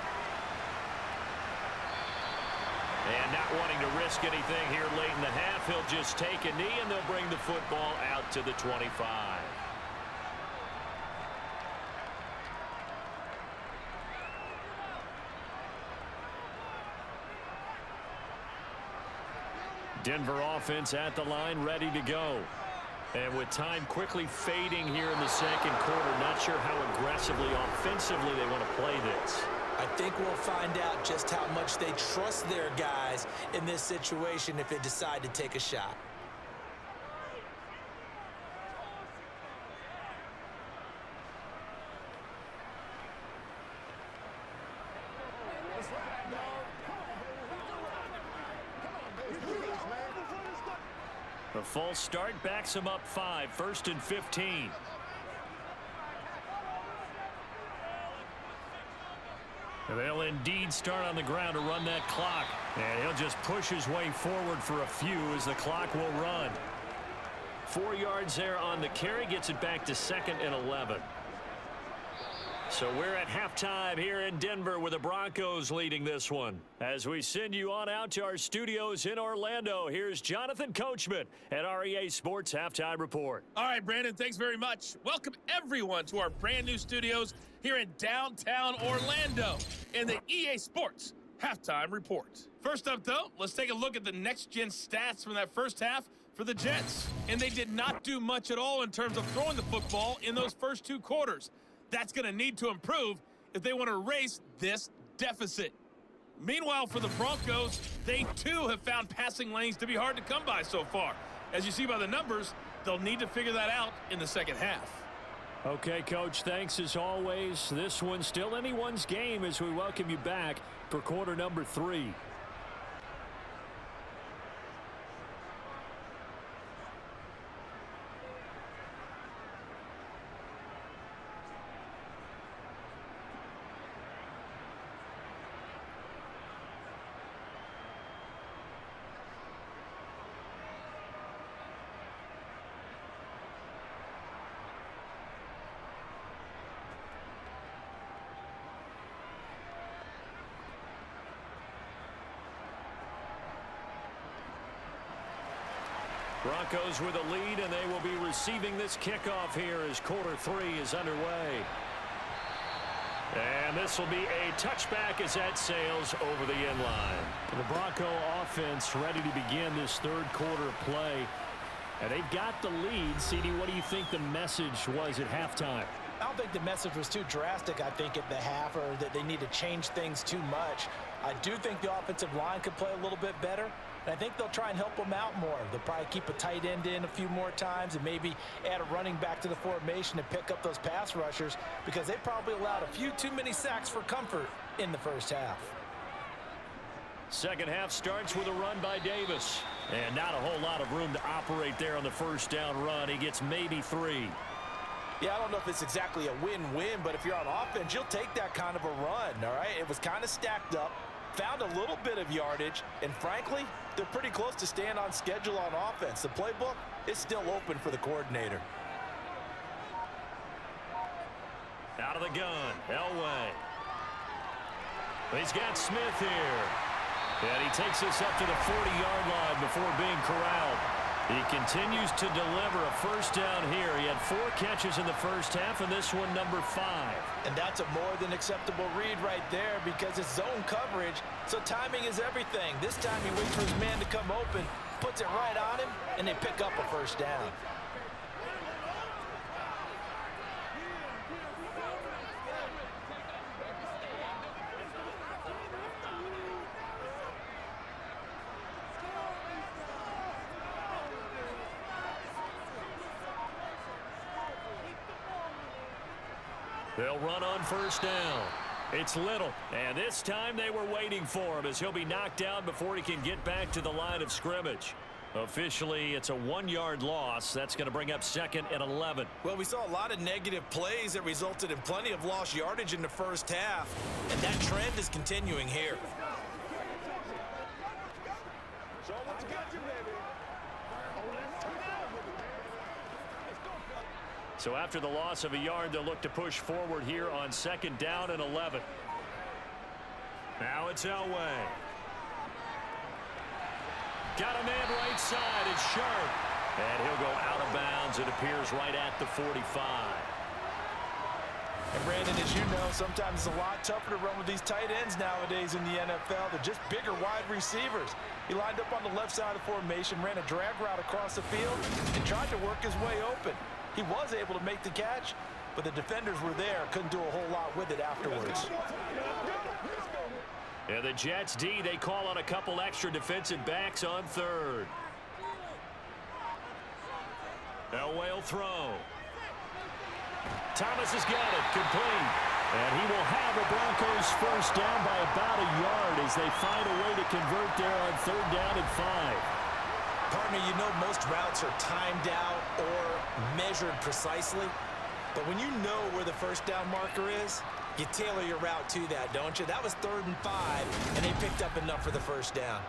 Speaker 2: And not wanting to risk anything here late in the half, he'll just take a knee and they'll bring the football out to the 25.
Speaker 5: Denver offense at the line, ready to go. And with time quickly fading here in the second quarter, not sure how aggressively, offensively they want to play this.
Speaker 3: I think we'll find out just how much they trust their guys in this situation if they decide to take a shot.
Speaker 5: A false start backs him up 5, 1st and 15. And they'll indeed start on the ground to run that clock. And he'll just push his way forward for a few as the clock will run. 4 yards there on the carry, gets it back to 2nd and 11. So we're at halftime here in Denver with the Broncos leading this one. As we send you on out to our studios in Orlando, here's Jonathan Coachman at our EA Sports Halftime Report.
Speaker 6: All right, Brandon, thanks very much. Welcome, everyone, to our brand-new studios here in downtown Orlando in the EA Sports Halftime Report. First up, though, let's take a look at the next-gen stats from that first half for the Jets. And they did not do much at all in terms of throwing the football in those first 2 quarters. That's going to need to improve if they want to erase this deficit. Meanwhile, for the Broncos, they too have found passing lanes to be hard to come by so far. As you see by the numbers, they'll need to figure that out in the second half.
Speaker 5: Okay, Coach, thanks as always. This one's still anyone's game as we welcome you back for quarter number 3. Broncos with a lead, and they will be receiving this kickoff here as quarter 3 is underway. And this will be a touchback as that sails over the end line. The Bronco offense ready to begin this third quarter play. And they've got the lead. CD, what do you think the message was at halftime?
Speaker 3: I don't think the message was too drastic, I think, at the half, or that they need to change things too much. I do think the offensive line could play a little bit better. And I think they'll try and help them out more. They'll probably keep a tight end in a few more times and maybe add a running back to the formation to pick up those pass rushers, because they probably allowed a few too many sacks for comfort in the first half.
Speaker 5: Second half starts with a run by Davis. And not a whole lot of room to operate there on the first down run. He gets maybe 3.
Speaker 3: Yeah, I don't know if it's exactly a win-win, but if you're on offense, you'll take that kind of a run, all right? It was kind of stacked up, found a little bit of yardage, and frankly, they're pretty close to staying on schedule on offense. The playbook is still open for the coordinator.
Speaker 5: Out of the gun, Elway. He's got Smith here. And he takes us up to the 40-yard line before being corralled. He continues to deliver a first down here. He had 4 catches in the first half, and this one number 5.
Speaker 3: And that's a more than acceptable read right there, because it's zone coverage, so timing is everything. This time he waits for his man to come open, puts it right on him, and they pick up a first down.
Speaker 5: They'll run on first down. It's Little, and this time they were waiting for him as he'll be knocked down before he can get back to the line of scrimmage. Officially, it's a 1-yard loss. That's going to bring up 2nd and 11.
Speaker 3: Well, we saw a lot of negative plays that resulted in plenty of lost yardage in the first half, and that trend is continuing here.
Speaker 4: Show what you got, you baby.
Speaker 5: So after the loss of a yard, they'll look to push forward here on 2nd down and 11. Now it's Elway. Got a man right side. It's Sharp. And he'll go out of bounds. It appears right at the 45.
Speaker 3: And Brandon, as you know, sometimes it's a lot tougher to run with these tight ends nowadays in the NFL. They're just bigger wide receivers. He lined up on the left side of the formation, ran a drag route across the field, and tried to work his way open. He was able to make the catch, but the defenders were there. Couldn't do a whole lot with it afterwards.
Speaker 5: Yeah, the Jets D, they call on a couple extra defensive backs on 3rd. Elway will throw. Thomas has got it, complete. And he will have the Broncos first down by about a yard as they find a way to convert there on 3rd down and 5.
Speaker 3: Partner, you know most routes are timed out or measured precisely. But when you know where the first down marker is, you tailor your route to that, don't you? That was 3rd and 5, and they picked up enough for the first down.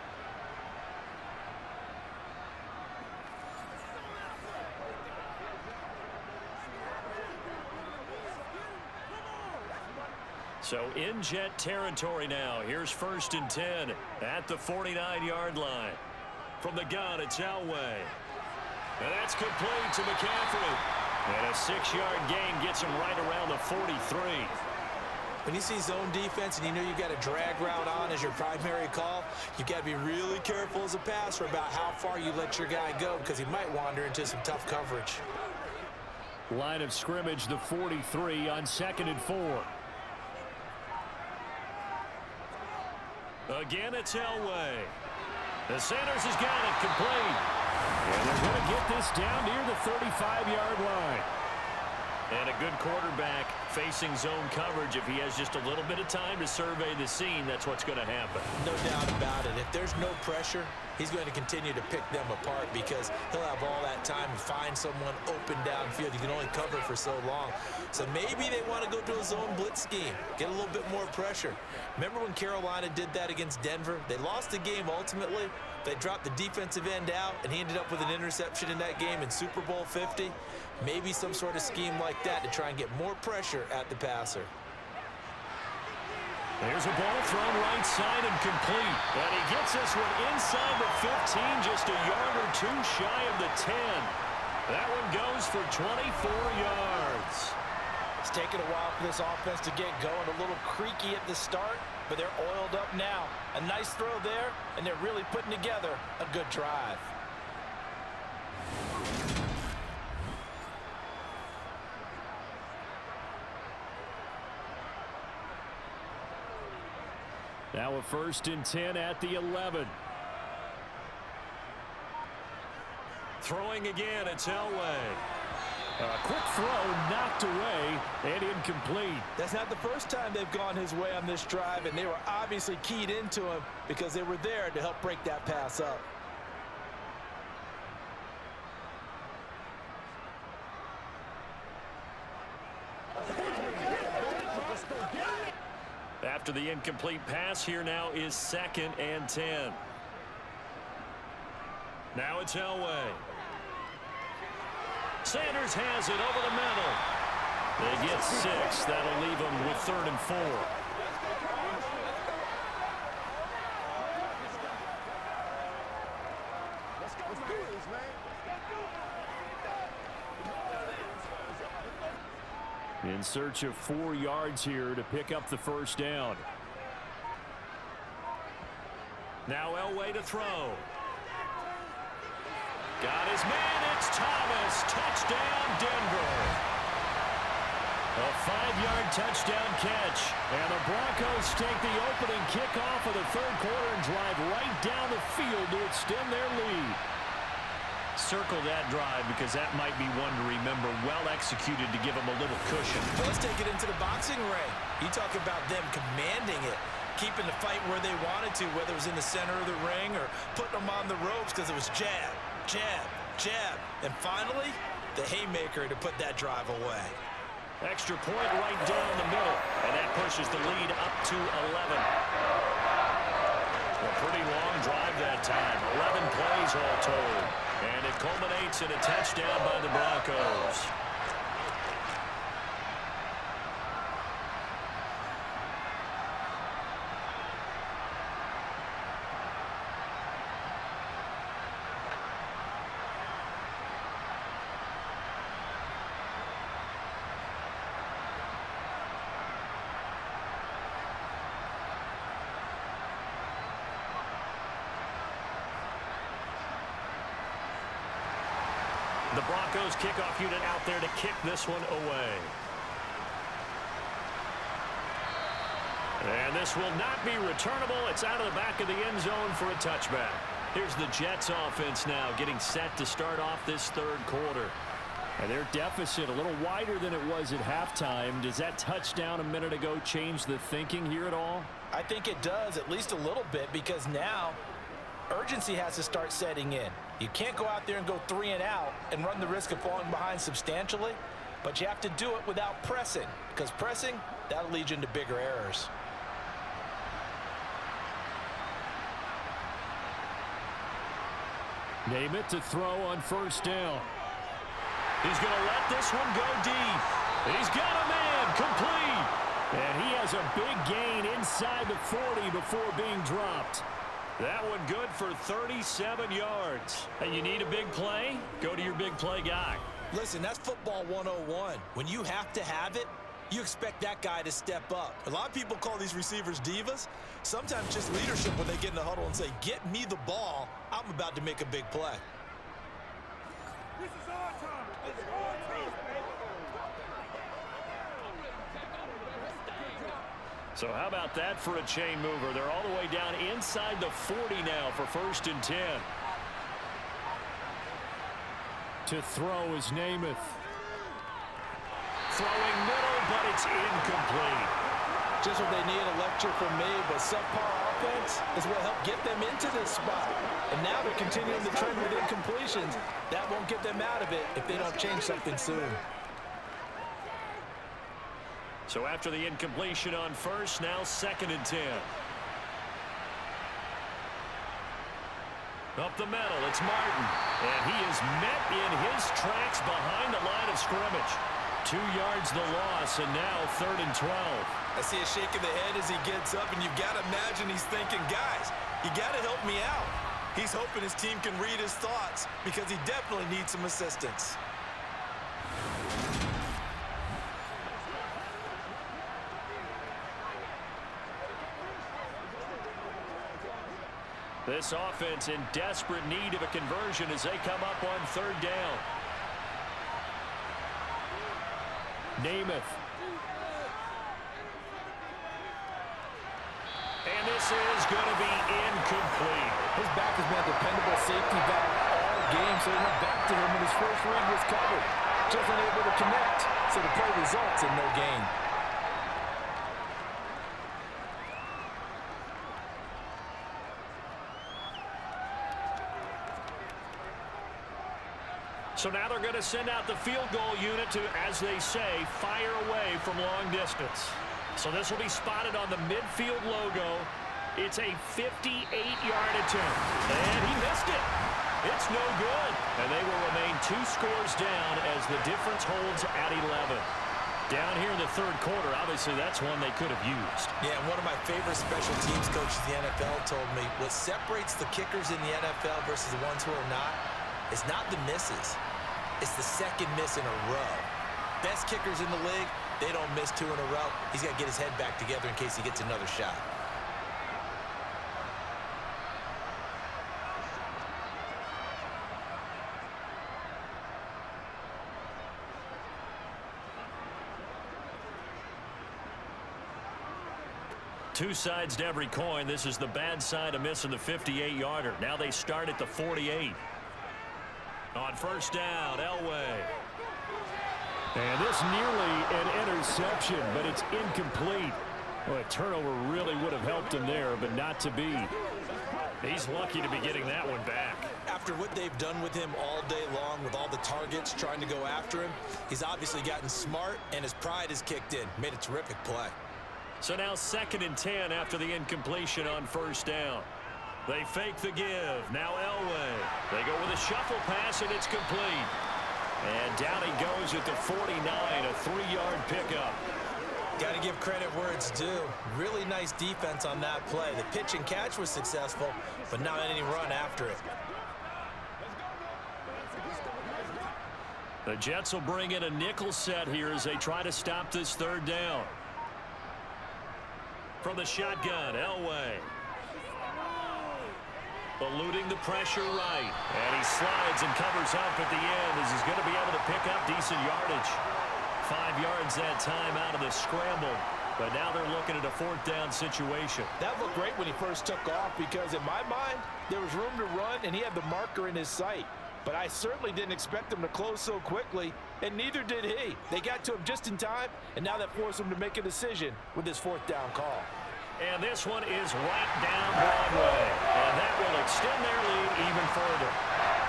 Speaker 5: So in Jet territory now. Here's 1st and 10 at the 49-yard line. From the gun, it's Elway. And that's complete to McCaffrey. And a 6-yard gain gets him right around the 43.
Speaker 3: When you see zone defense and you know you've got a drag route on as your primary call, you've got to be really careful as a passer about how far you let your guy go because he might wander into some tough coverage.
Speaker 5: Line of scrimmage, the 43 on 2nd and 4. Again, it's Elway. The Sanders has got it complete. And they're going to get this down near the 35-yard line. And a good quarterback facing zone coverage. If he has just a little bit of time to survey the scene, that's what's going to happen.
Speaker 3: No doubt about it. If there's no pressure, he's going to continue to pick them apart because he'll have all that time to find someone open downfield. You can only cover for so long. So maybe they want to go to a zone blitz scheme, get a little bit more pressure. Remember when Carolina did that against Denver? They lost the game ultimately. They dropped the defensive end out, and he ended up with an interception in that game in Super Bowl 50. Maybe some sort of scheme like that to try and get more pressure at the passer.
Speaker 5: There's a ball thrown right side and complete. And he gets this one inside the 15, just a yard or two shy of the 10. That one goes for 24 yards.
Speaker 3: It's taken a while for this offense to get going. A little creaky at the start, but they're oiled up now. A nice throw there, and they're really putting together a good drive.
Speaker 5: Now a 1st and 10 at the 11. Throwing again, it's Elway. A quick throw knocked away and incomplete.
Speaker 3: That's not the first time they've gone his way on this drive, and they were obviously keyed into him because they were there to help break that pass up.
Speaker 5: After the incomplete pass, here now is 2nd and 10. Now it's Elway. Sanders has it over the middle. They get 6. That'll leave them with 3rd and 4.
Speaker 4: Let's do this, man.
Speaker 5: In search of 4 yards here to pick up the first down. Now Elway to throw. Got his man, it's Thomas. Touchdown, Denver. A 5-yard touchdown catch. And the Broncos take the opening kickoff of the 3rd quarter and drive right down the field to extend their lead. circle that drive because that might be one to remember. Well executed to give them a little cushion.
Speaker 3: Well, let's take it into the boxing ring. You talk about them commanding it, keeping the fight where they wanted to, whether it was in the center of the ring or putting them on the ropes because it was jab, jab, jab. And finally, the haymaker to put that drive away.
Speaker 5: Extra point right down the middle, and that pushes the lead up to 11. A pretty long drive that time. 11 plays all told. And it culminates in a touchdown by the Broncos. The Broncos kickoff unit out there to kick this one away. And this will not be returnable. It's out of the back of the end zone for a touchback. Here's the Jets offense now getting set to start off this third quarter. And their deficit a little wider than it was at halftime. Does that touchdown a minute ago change the thinking here at all?
Speaker 3: I think it does, at least a little bit, because now urgency has to start setting in. You can't go out there and go 3 and out and run the risk of falling behind substantially, but you have to do it without pressing, because pressing, that'll lead you into bigger errors.
Speaker 5: Name it to throw on first down. He's going to let this one go deep. He's got a man complete. And he has a big gain inside the 40 before being dropped. That one good for 37 yards. And you need a big play? Go to your big play guy.
Speaker 3: Listen, that's football 101. When you have to have it, you expect that guy to step up. A lot of people call these receivers divas. Sometimes just leadership when they get in the huddle and say, get me the ball. I'm about to make a big play.
Speaker 4: This is our time. This is our time, baby.
Speaker 5: So how about that for a chain mover? They're all the way down inside the 40 now for 1st and 10. To throw is Namath. Throwing middle, but it's incomplete.
Speaker 3: Just what they need, a lecture from me, but subpar offense is what helped get them into this spot. And now they're continuing the trend with incompletions. That won't get them out of it if they don't change something soon.
Speaker 5: So after the incompletion on first, now 2nd and 10. Up the middle, it's Martin. And he is met in his tracks behind the line of scrimmage. 2 yards the loss, and now 3rd and 12.
Speaker 3: I see a shake of the head as he gets up, and you've got to imagine he's thinking, guys, you got to help me out. He's hoping his team can read his thoughts because he definitely needs some assistance.
Speaker 5: This offense in desperate need of a conversion as they come up on 3rd down. Namath. And this is going to be incomplete.
Speaker 3: His back has been a dependable safety valve all game, so he went back to him when his first read was covered. Just unable to connect, so the play results in no gain.
Speaker 5: So now they're going to send out the field goal unit to, as they say, fire away from long distance. So this will be spotted on the midfield logo. It's a 58-yard attempt. And he missed it. It's no good. And they will remain 2 scores down as the difference holds at 11. Down here in the 3rd quarter, obviously that's one they could have used.
Speaker 3: Yeah, and one of my favorite special teams coaches in the NFL told me what separates the kickers in the NFL versus the ones who are not is not the misses. It's the second miss in a row. Best kickers in the league, they don't miss 2 in a row. He's got to get his head back together in case he gets another shot.
Speaker 5: Two sides to every coin. This is the bad side of missing the 58-yarder. Now they start at the 48.
Speaker 2: On first down, Elway.
Speaker 5: And this nearly an interception, but it's incomplete. Well, a turnover really would have helped him there, but not to be. He's lucky to be getting that one back.
Speaker 3: After what they've done with him all day long with all the targets trying to go after him, he's obviously gotten smart, and his pride has kicked in. Made a terrific play.
Speaker 2: So now 2nd and 10 after the incompletion on first down. They fake the give. Now Elway. They go with a shuffle pass, and it's complete. And down he goes at the 49, a 3-yard pickup.
Speaker 3: Got to give credit where it's due. Really nice defense on that play. The pitch and catch was successful, but not any run after it.
Speaker 2: The Jets will bring in a nickel set here as they try to stop this 3rd down. From the shotgun, Elway. Eluding the pressure right. And he slides and covers up at the end as he's going to be able to pick up decent yardage. 5 yards that time out of the scramble. But now they're looking at a 4th down situation.
Speaker 3: That looked great when he first took off because in my mind, there was room to run and he had the marker in his sight. But I certainly didn't expect him to close so quickly, and neither did he. They got to him just in time, and now that forced him to make a decision with his 4th down call.
Speaker 2: And this one is right down Broadway. And that will extend their lead even further.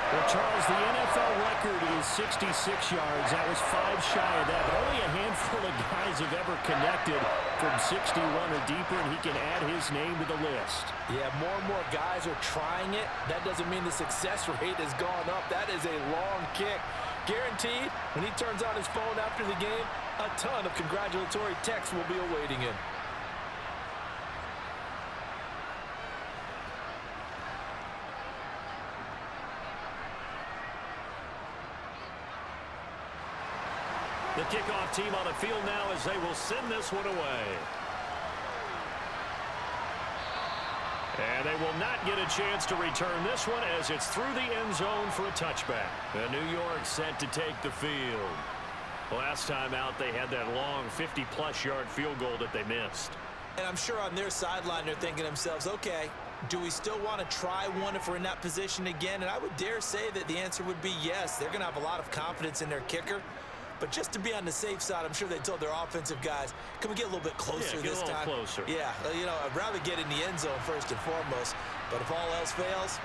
Speaker 5: Well, Charles, the NFL record is 66 yards. That was 5 shy of that, but only a handful of guys have ever connected from 61 or deeper, and he can add his name to the list.
Speaker 3: Yeah, more and more guys are trying it. That doesn't mean the success rate has gone up. That is a long kick. Guaranteed, when he turns on his phone after the game, a ton of congratulatory texts will be awaiting him.
Speaker 2: The kickoff team on the field now as they will send this one away. And they will not get a chance to return this one as it's through the end zone for a touchback. And New York set to take the field. Last time out, they had that long 50-plus yard field goal that they missed.
Speaker 3: And I'm sure on their sideline they're thinking to themselves, okay, do we still want to try one if we're in that position again? And I would dare say that the answer would be yes. They're going to have a lot of confidence in their kicker. But just to be on the safe side, I'm sure they told their offensive guys, can we get a little bit closer this time?
Speaker 2: Closer.
Speaker 3: Yeah, you know, I'd rather get in the end zone first and foremost. But if all else fails,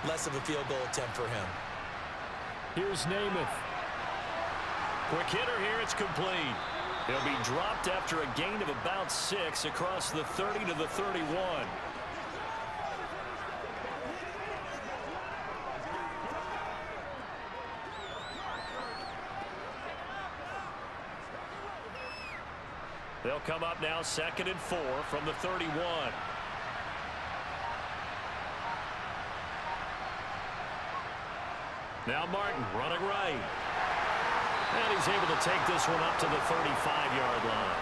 Speaker 3: less of a field goal attempt for him.
Speaker 5: Here's Namath.
Speaker 2: Quick hitter here, it's complete. He'll be dropped after a gain of about 6 across the 30 to the 31. They'll come up now 2nd and 4 from the 31. Now Martin running right. And he's able to take this one up to the 35-yard line.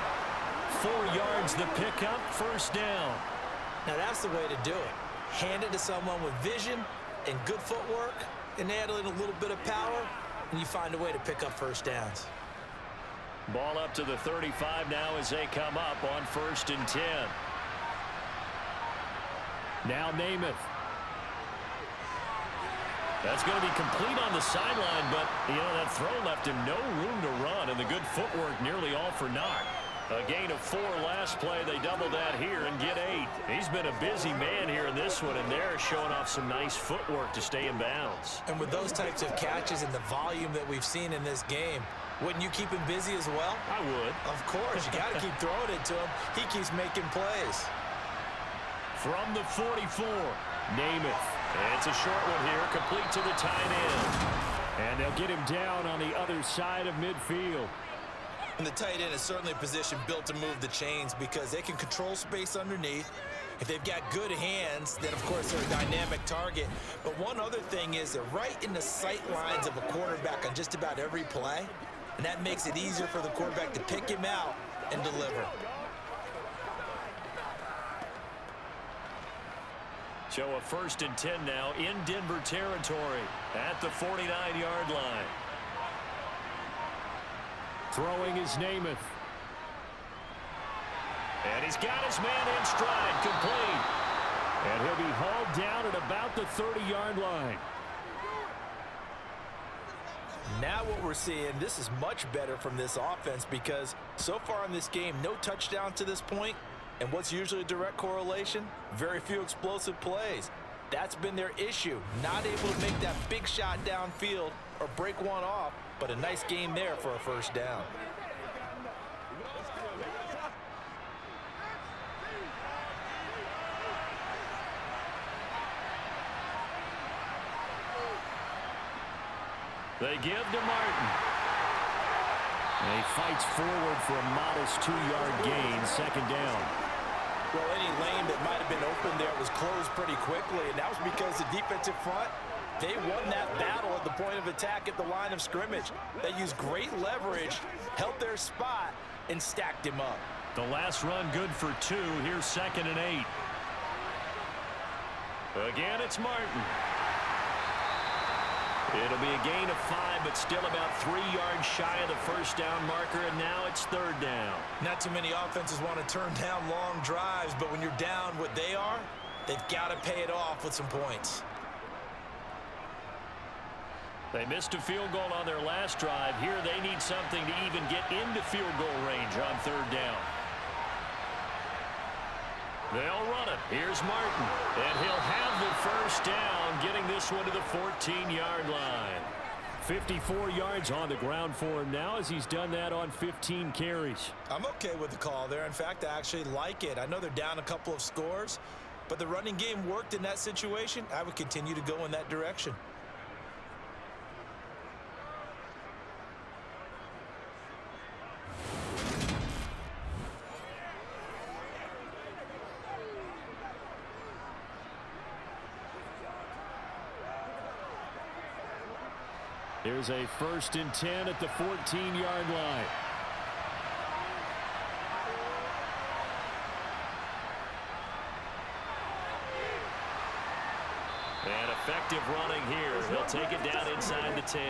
Speaker 2: 4 yards the pickup, first down.
Speaker 3: Now that's the way to do it. Hand it to someone with vision and good footwork and add in a little bit of power, and you find a way to pick up first downs.
Speaker 2: Ball up to the 35 now as they come up on 1st and 10.
Speaker 5: Now Namath.
Speaker 2: That's going to be complete on the sideline, but, you know, that throw left him no room to run, and the good footwork nearly all for naught. A gain of 4 last play. They double that here and get 8. He's been a busy man here in this one, and they're showing off some nice footwork to stay in bounds.
Speaker 3: And with those types of catches and the volume that we've seen in this game, wouldn't you keep him busy as well?
Speaker 2: I would.
Speaker 3: Of course. You got to keep throwing it to him. He keeps making plays.
Speaker 2: From the 44, Namath. It's a short one here, complete to the tight end.
Speaker 5: And they'll get him down on the other side of midfield.
Speaker 3: And the tight end is certainly a position built to move the chains because they can control space underneath. If they've got good hands, then, of course, they're a dynamic target. But one other thing is they're right in the sight lines of a quarterback on just about every play. And that makes it easier for the quarterback to pick him out and deliver.
Speaker 2: So a 1st and 10 now in Denver territory at the 49-yard line.
Speaker 5: Throwing is Namath.
Speaker 2: And he's got his man in stride, complete.
Speaker 5: And he'll be hauled down at about the 30-yard line.
Speaker 3: Now what we're seeing, this is much better from this offense because so far in this game, no touchdown to this point, and what's usually a direct correlation? Very few explosive plays. That's been their issue, not able to make that big shot downfield or break one off, but a nice game there for a first down.
Speaker 5: They give to Martin. And he fights forward for a modest 2-yard gain, second down.
Speaker 3: Well, any lane that might have been open there was closed pretty quickly, and that was because the defensive front, they won that battle at the point of attack at the line of scrimmage. They used great leverage, held their spot, and stacked him up.
Speaker 5: The last run good for 2. Here's 2nd and 8. Again, it's Martin. It'll be a gain of 5, but still about 3 yards shy of the first down marker, and now it's 3rd down.
Speaker 3: Not too many offenses want to turn down long drives, but when you're down what they are, they've got to pay it off with some points.
Speaker 5: They missed a field goal on their last drive. Here they need something to even get into field goal range on 3rd down. They'll run it. Here's Martin. And he'll have the first down, getting this one to the 14-yard line. 54 yards on the ground for him now as he's done that on 15 carries.
Speaker 3: I'm okay with the call there. In fact, I actually like it. I know they're down a couple of scores, but the running game worked in that situation. I would continue to go in that direction.
Speaker 5: Here's a 1st and 10 at the 14-yard line. And effective running here. He'll take it down inside the 10.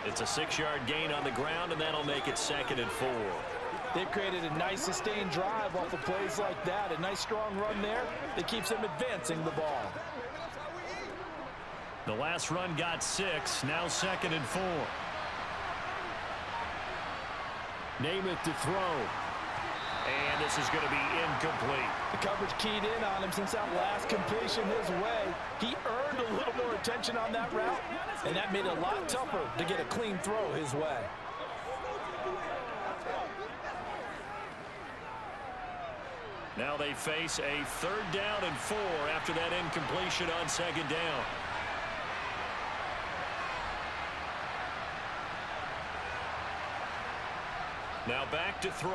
Speaker 5: It's a 6-yard gain on the ground, and that'll make it 2nd and 4.
Speaker 3: They've created a nice sustained drive off of plays like that. A nice strong run there that keeps them advancing the ball.
Speaker 5: The last run got 6, now 2nd and 4. Namath to throw. And this is going to be incomplete.
Speaker 3: The coverage keyed in on him since that last completion his way. He earned a little more attention on that route, and that made it a lot tougher to get a clean throw his way.
Speaker 5: Now they face a 3rd down and 4 after that incompletion on 2nd down. Now back to throw.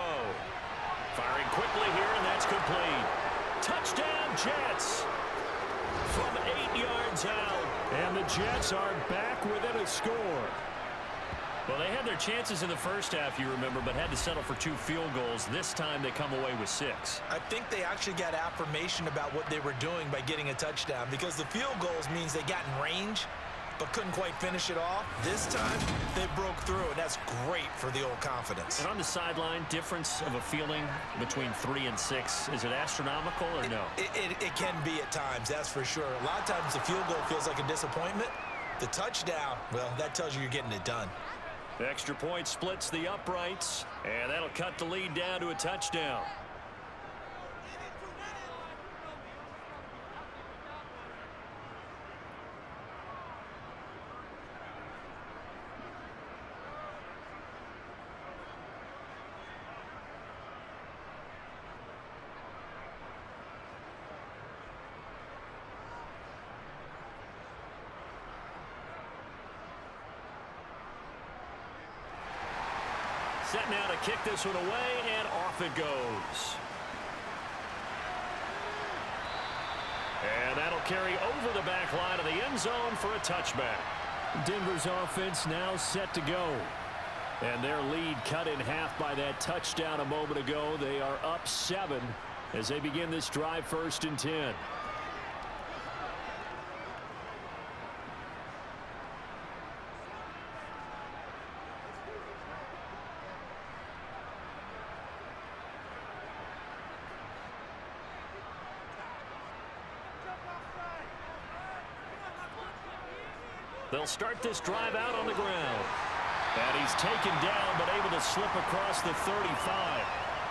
Speaker 5: Firing quickly here, and that's complete. Touchdown, Jets! From 8 yards out. And the Jets are back within a score. Well, they had their chances in the first half, you remember, but had to settle for 2 field goals. This time they come away with 6.
Speaker 3: I think they actually got affirmation about what they were doing by getting a touchdown, because the field goals means they got in range but couldn't quite finish it off. This time, they broke through, and that's great for the old confidence.
Speaker 5: And on the sideline, difference of a feeling between 3 and 6, is it astronomical or no?
Speaker 3: It can be at times, that's for sure. A lot of times the field goal feels like a disappointment. The touchdown, well, that tells you you're getting it done.
Speaker 5: The extra point splits the uprights, and that'll cut the lead down to a touchdown. Set now to kick this one away, and off it goes. And that'll carry over the back line of the end zone for a touchback. Denver's offense now set to go. And their lead cut in half by that touchdown a moment ago. They are up 7 as they begin this drive, 1st and 10.
Speaker 2: They'll start this drive out on the ground. And he's taken down, but able to slip across the 35.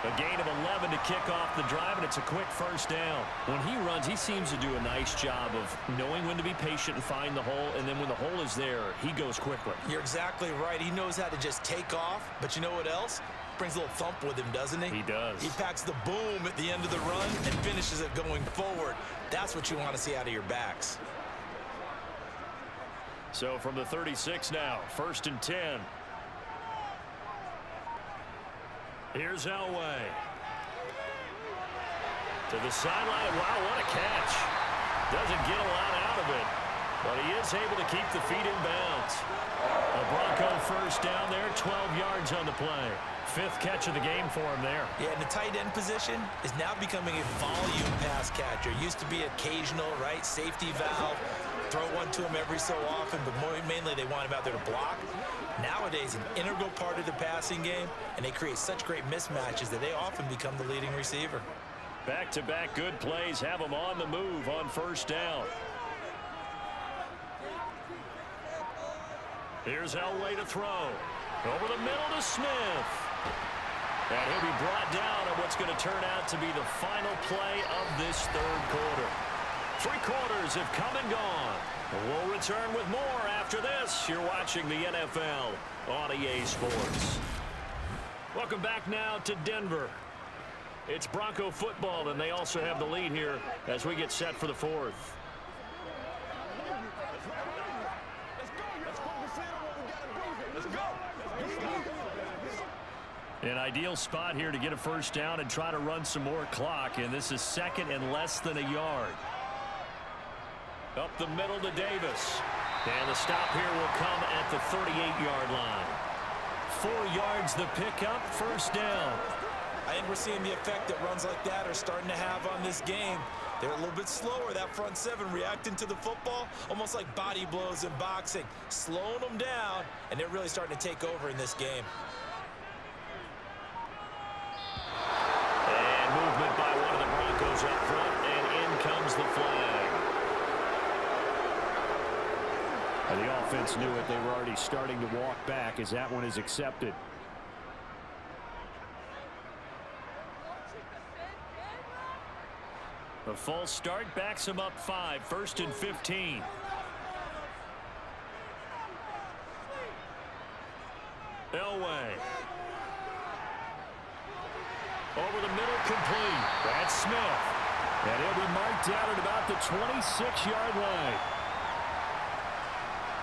Speaker 2: A gain of 11 to kick off the drive, and it's a quick first down. When he runs, he seems to do a nice job of knowing when to be patient and find the hole, and then when the hole is there, he goes quickly.
Speaker 3: You're exactly right. He knows how to just take off, but you know what else? Brings a little thump with him, doesn't he?
Speaker 2: He does.
Speaker 3: He packs the boom at the end of the run and finishes it going forward. That's what you want to see out of your backs.
Speaker 2: So from the 36 now, 1st and 10. Here's Elway. To the sideline. Wow, what a catch. Doesn't get a lot out of it, but he is able to keep the feet in bounds. A Bronco first down there, 12 yards on the play. 5th catch of the game for him there. Yeah, and the tight end position is now becoming a volume pass catcher. Used to be occasional, right? Safety valve. Throw one to him every so often, but mainly they want him out there to block. Nowadays, an integral part of the passing game, and they create such great mismatches that they often become the leading receiver. Back-to-back good plays have him on the move on 1st down. Here's Elway to throw. Over the middle to Smith. And he'll be brought down on what's going to turn out to be the final play of this 3rd quarter. 3 quarters have come and gone. We'll return with more after this. You're watching the NFL on EA Sports. Welcome back now to Denver. It's Bronco football, and they also have the lead here as we get set for the 4th. An ideal spot here to get a first down and try to run some more clock, and this is 2nd and less than a yard. Up the middle to Davis. And the stop here will come at the 38-yard line. 4 yards the pickup, 1st down.
Speaker 3: I think we're seeing the effect that runs like that are starting to have on this game. They're a little bit slower, that front 7 reacting to the football, almost like body blows in boxing, slowing them down, and they're really starting to take over in this game.
Speaker 2: And movement by one of the Broncos up front, and in comes the flag.
Speaker 5: And the offense knew it. They were already starting to walk back as that one is accepted.
Speaker 2: A false start backs him up 5, 1st and 15. Elway. Over the middle, complete. That's Smith. And he'll be marked down at about the 26-yard line.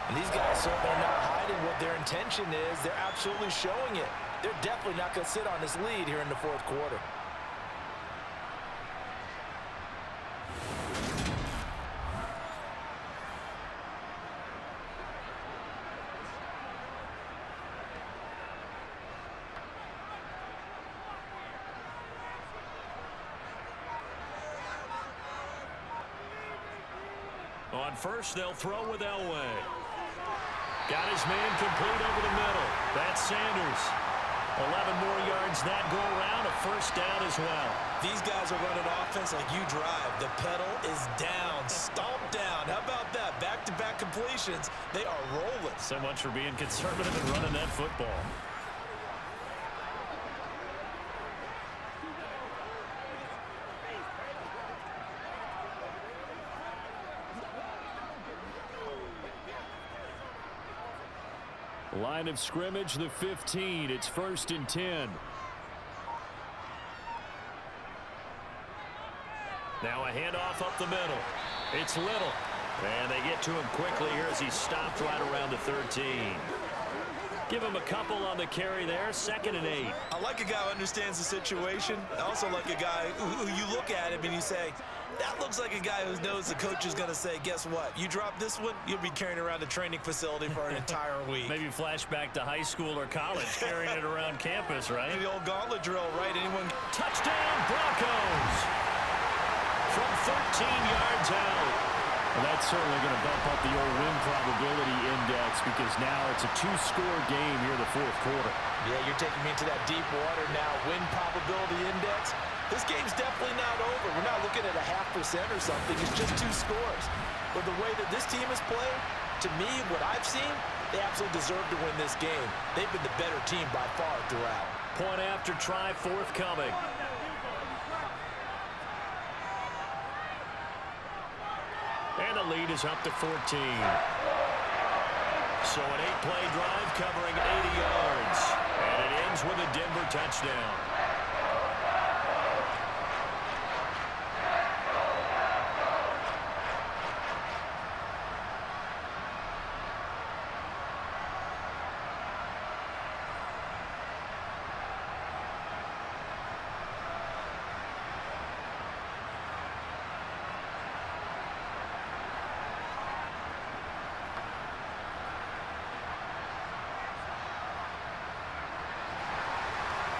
Speaker 3: And these guys certainly are not hiding what their intention is. They're absolutely showing it. They're definitely not going to sit on this lead here in the 4th quarter.
Speaker 2: On first, they'll throw with Elway. Got his man complete over the middle. That's Sanders. 11 more yards that go around. A first down as well.
Speaker 3: These guys are running offense like you drive. The pedal is down. Stomp down. How about that? Back-to-back completions. They are rolling.
Speaker 2: So much for being conservative and running that football.
Speaker 5: Line of scrimmage, the 15. It's 1st and 10.
Speaker 2: Now a handoff up the middle. It's Little. And they get to him quickly here as he stopped right around the 13. Give him a couple on the carry there. 2nd and 8.
Speaker 3: I like a guy who understands the situation. I also like a guy who you look at him and you say, that looks like a guy who knows the coach is going to say, guess what? You drop this one, you'll be carrying around the training facility for an entire week.
Speaker 2: Maybe flashback to high school or college, carrying it around campus, right?
Speaker 3: The old gauntlet drill, right? Anyone?
Speaker 2: Touchdown, Broncos! From 13 yards out.
Speaker 5: Well, that's certainly going to bump up the old win probability index because now it's a 2-score game here in the 4th quarter.
Speaker 3: Yeah, you're taking me into that deep water now. Win probability index. This game's definitely not over. We're not looking at a 0.5% or something. It's just 2 scores. But the way that this team is playing, to me, what I've seen, they absolutely deserve to win this game. They've been the better team by far throughout.
Speaker 2: Point after try forthcoming. And the lead is up to 14. So an 8-play drive covering 80 yards. And it ends with a Denver touchdown.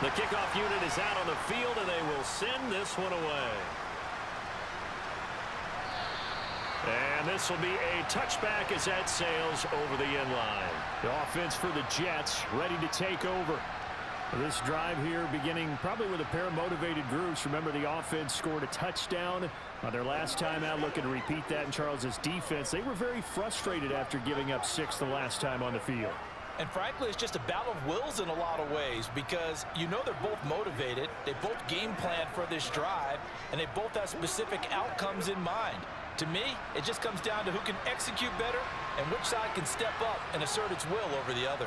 Speaker 2: The kickoff unit is out on the field, and they will send this one away. And this will be a touchback as that sails over the end line. The offense for the Jets ready to take over. This drive here beginning probably with a pair of motivated groups. Remember, the offense scored a touchdown on their last time out. Looking to repeat that in Charles's defense. They were very frustrated after giving up 6 the last time on the field.
Speaker 3: And frankly, it's just a battle of wills in a lot of ways because you know they're both motivated. They both game plan for this drive, and they both have specific outcomes in mind. To me, it just comes down to who can execute better and which side can step up and assert its will over the other.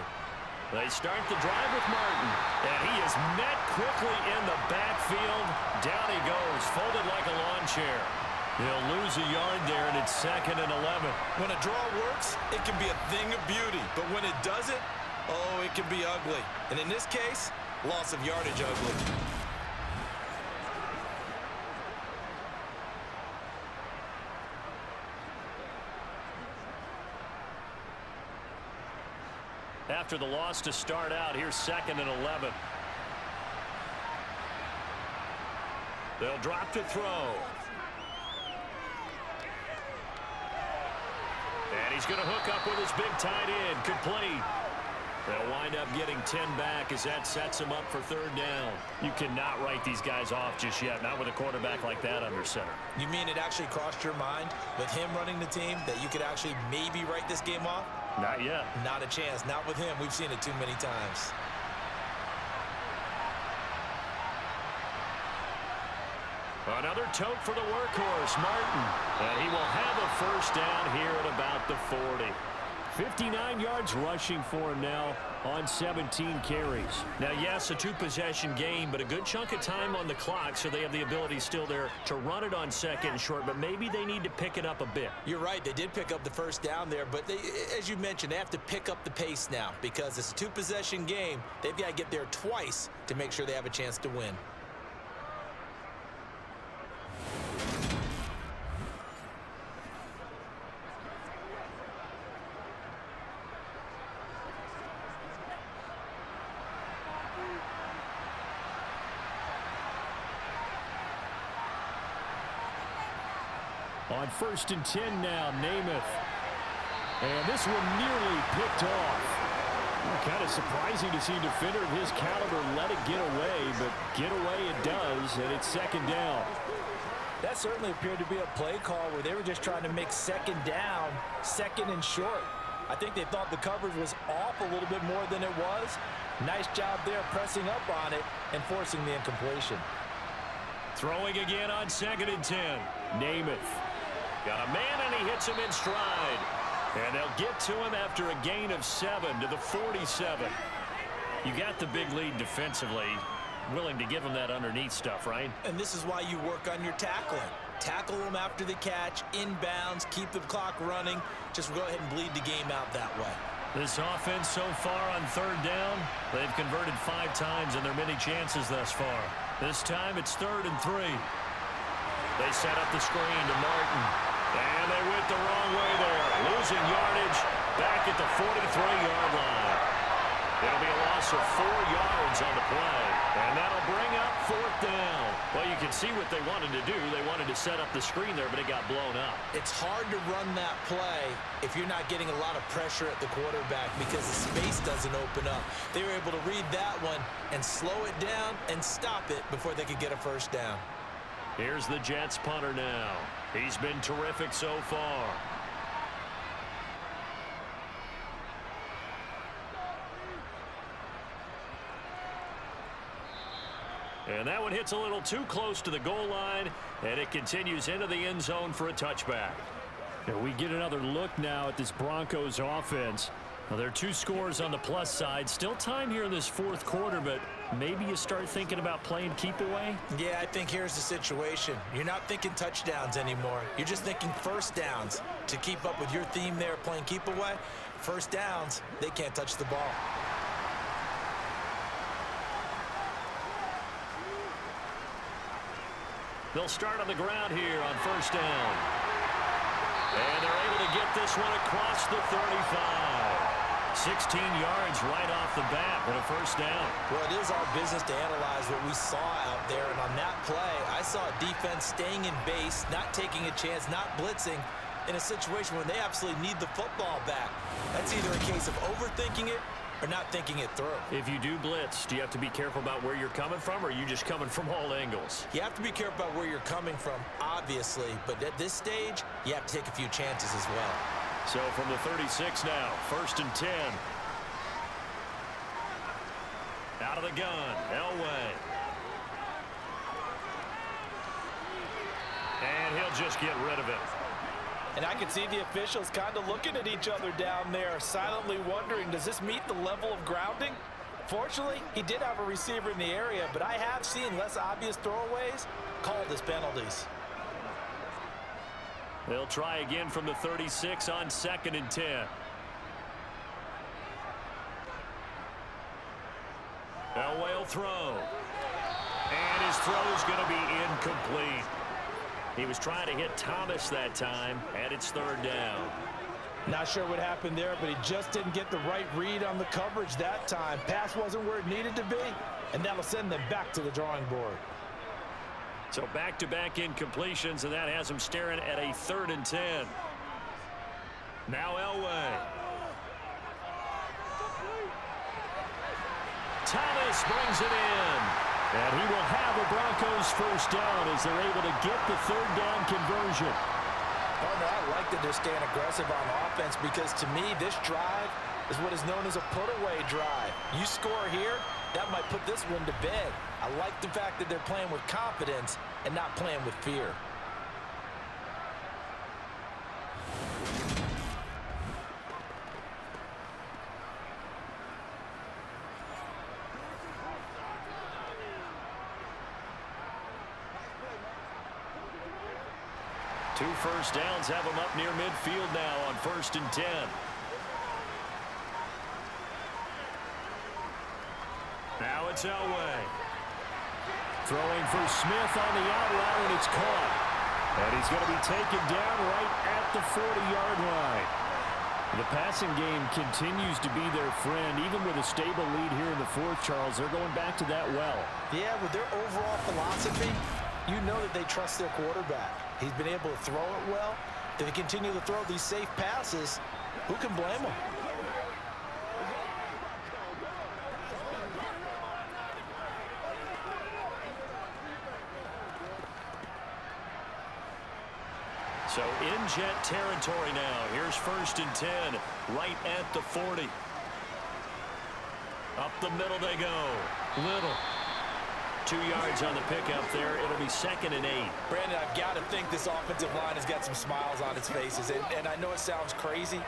Speaker 2: They start the drive with Martin, and he is met quickly in the backfield. Down he goes, folded like a lawn chair. They'll lose a yard there, and it's 2nd and 11.
Speaker 3: When a draw works, it can be a thing of beauty. But when it doesn't, oh, it can be ugly. And in this case, loss of yardage ugly.
Speaker 2: After the loss to start out, here's 2nd and 11. They'll drop to throw. And he's going to hook up with his big tight end. Complete. They'll wind up getting 10 back as that sets him up for 3rd down. You cannot write these guys off just yet, not with a quarterback like that under center.
Speaker 3: You mean it actually crossed your mind with him running the team that you could actually maybe write this game off?
Speaker 2: Not yet.
Speaker 3: Not a chance. Not with him. We've seen it too many times.
Speaker 2: Another tote for the workhorse, Martin. And he will have a 1st down here at about the 40. 59 yards rushing for him now on 17 carries. Now, yes, a 2-possession game, but a good chunk of time on the clock, so they have the ability still there to run it on 2nd and short, but maybe they need to pick it up a bit.
Speaker 3: You're right. They did pick up the 1st down there, but they, as you mentioned, they have to pick up the pace now because it's a 2-possession game. They've got to get there twice to make sure they have a chance to win.
Speaker 5: On 1st and 10 now, Namath. And this one nearly picked off. Kind of surprising to see a defender of his caliber let it get away, but get away it does, and it's 2nd down.
Speaker 3: That certainly appeared to be a play call where they were just trying to make 2nd down, 2nd and short. I think they thought the coverage was off a little bit more than it was. Nice job there pressing up on it and forcing the incompletion.
Speaker 2: Throwing again on 2nd and 10.
Speaker 5: Namath.
Speaker 2: Got a man, and he hits him in stride. And they'll get to him after a gain of 7 to the 47. You got the big lead defensively. Willing to give him that underneath stuff, right?
Speaker 3: And this is why you work on your tackling. Tackle them after the catch, inbounds, keep the clock running. Just go ahead and bleed the game out that way.
Speaker 2: This offense so far on 3rd down, they've converted 5 times in their many chances thus far. This time it's 3rd and 3. They set up the screen to Martin. And they went the wrong way there. Losing yardage back at the 43-yard line.
Speaker 5: It'll be a loss of 4 yards on the play. And that'll bring up 4th down. Well, you can see what they wanted to do. They wanted to set up the screen there, but it got blown up.
Speaker 3: It's hard to run that play if you're not getting a lot of pressure at the quarterback because the space doesn't open up. They were able to read that one and slow it down and stop it before they could get a first down.
Speaker 5: Here's the Jets punter now. He's been terrific so far. And that one hits a little too close to the goal line, and it continues into the end zone for a touchback. And we get another look now at this Broncos offense. Now, there are 2 scores on the plus side. Still time here in this 4th quarter, but maybe you start thinking about playing keep away?
Speaker 3: Yeah, I think here's the situation. You're not thinking touchdowns anymore. You're just thinking first downs. To keep up with your theme there, playing keep away, first downs, they can't touch the ball.
Speaker 5: They'll start on the ground here on first down. And they're able to get this one across the 35. 16 yards right off the bat with a first down.
Speaker 3: Well, it is our business to analyze what we saw out there. And on that play, I saw a defense staying in base, not taking a chance, not blitzing in a situation where they absolutely need the football back. That's either a case of overthinking it or not thinking it through.
Speaker 5: If you do blitz, do you have to be careful about where you're coming from, or are you just coming from all angles?
Speaker 3: You have to be careful about where you're coming from, obviously, but at this stage, you have to take a few chances as well.
Speaker 5: So from the 36 now, 1st and 10. Out of the gun, Elway. And he'll just get rid of it.
Speaker 3: And I can see the officials kind of looking at each other down there, silently wondering, does this meet the level of grounding? Fortunately, he did have a receiver in the area, but I have seen less obvious throwaways called as penalties.
Speaker 5: They'll try again from the 36 on 2nd and 10. Elway will throw. And his throw is going to be incomplete. He was trying to hit Thomas that time, and it's 3rd down.
Speaker 3: Not sure what happened there, but he just didn't get the right read on the coverage that time. Pass wasn't where it needed to be, and that'll send them back to the drawing board.
Speaker 5: So back-to-back incompletions, and that has him staring at a 3rd and 10. Now Elway. Thomas brings it in. And he will have a Broncos first down as they're able to get the 3rd down conversion.
Speaker 3: Partner, I like that they're staying aggressive on offense because to me, this drive is what is known as a put-away drive. You score here, that might put this one to bed. I like the fact that they're playing with confidence and not playing with fear.
Speaker 5: Two first downs have them up near midfield now on 1st and 10. Now it's Elway. Throwing for Smith on the out route, and it's caught. And he's going to be taken down right at the 40-yard line. The passing game continues to be their friend. Even with a stable lead here in the 4th, Charles, they're going back to that well.
Speaker 3: Yeah, with their overall philosophy, you know that they trust their quarterback. He's been able to throw it well. If they continue to throw these safe passes, who can blame them?
Speaker 5: So in Jet territory now. Here's 1st and 10, right at the 40. Up the middle they go. Little. 2 yards on the pickup there. It'll be 2nd and 8.
Speaker 3: Brandon, I've got to think this offensive line has got some smiles on its faces. And I know it sounds crazy,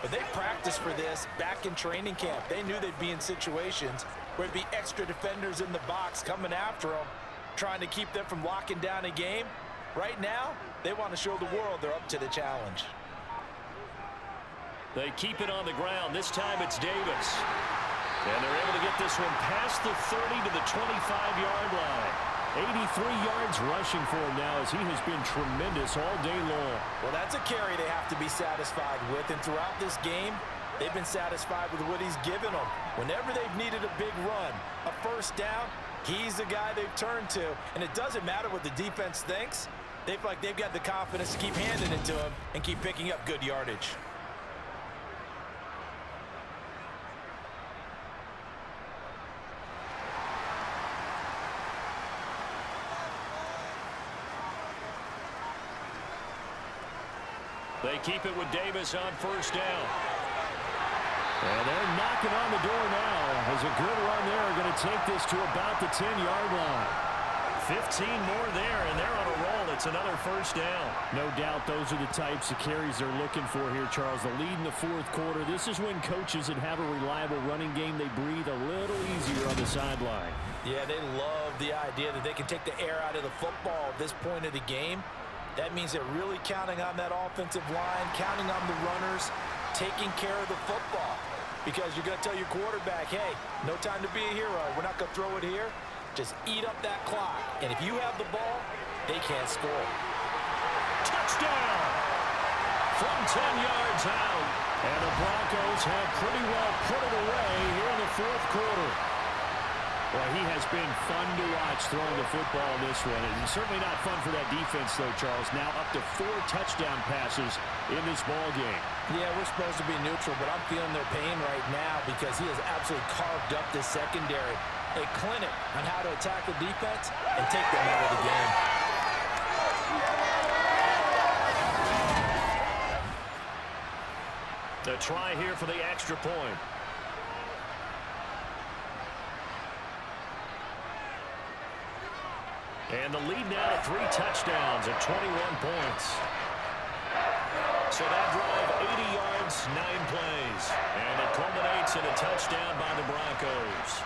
Speaker 3: but they practiced for this back in training camp. They knew they'd be in situations where it'd be extra defenders in the box coming after them, trying to keep them from locking down a game. Right now, they want to show the world they're up to the challenge.
Speaker 5: They keep it on the ground. This time it's Davis. And they're able to get this one past the 30 to the 25-yard line. 83 yards rushing for him now as he has been tremendous all day long.
Speaker 3: Well, that's a carry they have to be satisfied with. And throughout this game, They've been satisfied with what he's given them. Whenever they've needed a big run, a first down, he's the guy they've turned to. And it doesn't matter what the defense thinks. They feel like they've got the confidence to keep handing it to him and keep picking up good yardage.
Speaker 5: They keep it with Davis on first down. And they're knocking on the door now. As a good run there, going to take this to about the 10-yard line. 15 more there, and they're on a roll. It's another first down. No doubt those are the types of carries they're looking for here, Charles. The lead in the fourth quarter. This is when coaches that have a reliable running game, they breathe a little easier on the sideline.
Speaker 3: Yeah, they love the idea that they can take the air out of the football at this point of the game. That means they're really counting on that offensive line, counting on the runners, taking care of the football. Because you're going to tell your quarterback, hey, no time to be a hero. We're not going to throw it here. Just eat up that clock. And if you have the ball, they can't score.
Speaker 5: Touchdown! From 10 yards out. And the Broncos have pretty well put it away here in the fourth quarter. Well, he has been fun to watch throwing the football in this one. And certainly not fun for that defense, though, Charles. Now up to 4 touchdown passes in this ball game.
Speaker 3: Yeah, we're supposed to be neutral, but I'm feeling their pain right now because he has absolutely carved up this secondary. A clinic on how to attack the defense and take them out of the game.
Speaker 5: The try here for the extra point. And the lead now to 3 touchdowns at 21 points. So that drive, 80 yards, 9 plays. And it culminates in a touchdown by the Broncos.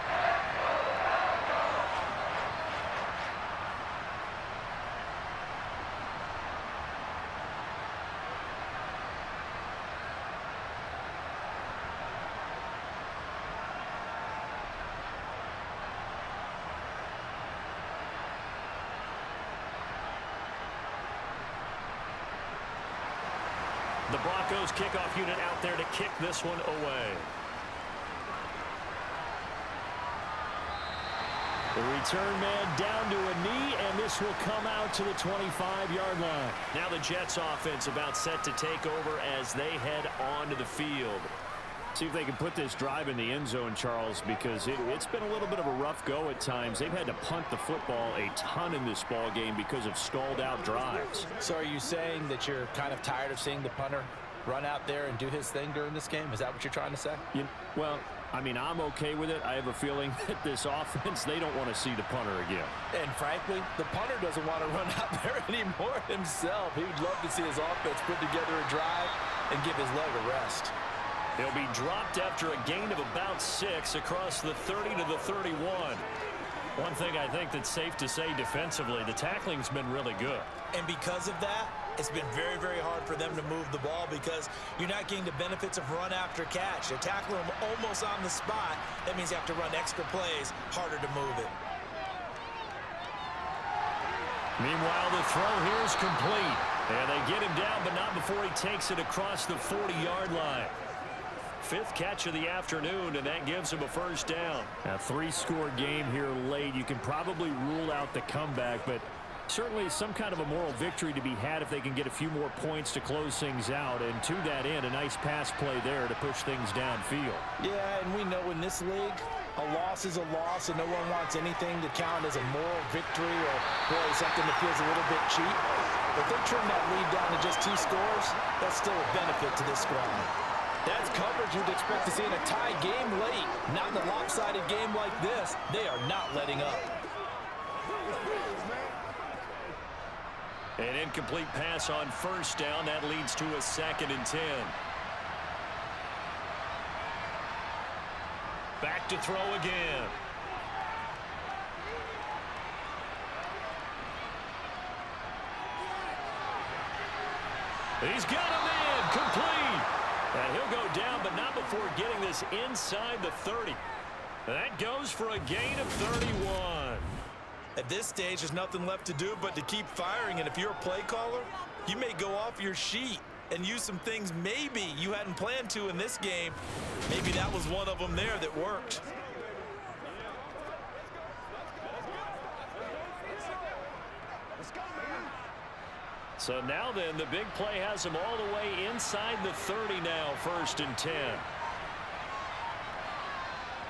Speaker 5: The Broncos kickoff unit out there to kick this one away. The return man down to a knee, and this will come out to the 25-yard line. Now the Jets offense about set to take over as they head onto the field. See if they can put this drive in the end zone, Charles, because it's been a little bit of a rough go at times. They've had to punt the football a ton in this ball game because of stalled-out drives.
Speaker 3: So are you saying that you're kind of tired of seeing the punter run out there and do his thing during this game? Is that what you're trying to say?
Speaker 5: Well, I mean, I'm okay with it. I have a feeling that this offense, they don't want to see the punter again.
Speaker 3: And frankly, the punter doesn't want to run out there anymore himself. He would love to see his offense put together a drive and give his leg a rest.
Speaker 5: He'll be dropped after a gain of about 6 across the 30 to the 31. One thing I think that's safe to say defensively, the tackling's been really good.
Speaker 3: And because of that, it's been very, very hard for them to move the ball because you're not getting the benefits of run after catch. They're tackling them almost on the spot. That means you have to run extra plays, harder to move it.
Speaker 5: Meanwhile, the throw here is complete. And they get him down, but not before he takes it across the 40-yard line. 5th catch of the afternoon, and that gives him a first down. A 3-score game here late. You can probably rule out the comeback, but certainly some kind of a moral victory to be had if they can get a few more points to close things out. And to that end, a nice pass play there to push things downfield.
Speaker 3: Yeah, and we know in this league, a loss is a loss, and no one wants anything to count as a moral victory or, boy, something that feels a little bit cheap. But if they trim that lead down to just 2 scores, that's still a benefit to this squad. That's coverage you'd expect to see in a tie game late. Not in a lopsided game like this. They are not letting up.
Speaker 5: An incomplete pass on first down. That leads to a 2nd and 10. Back to throw again. He's got him in. Complete. And he'll go down, but not before getting this inside the 30. That goes for a gain of 31.
Speaker 3: At this stage, there's nothing left to do but to keep firing. And if you're a play caller, you may go off your sheet. and use some things maybe you hadn't planned to in this game. Maybe that was one of them there that worked.
Speaker 5: So now then, the big play has him all the way inside the 30 now, 1st and 10.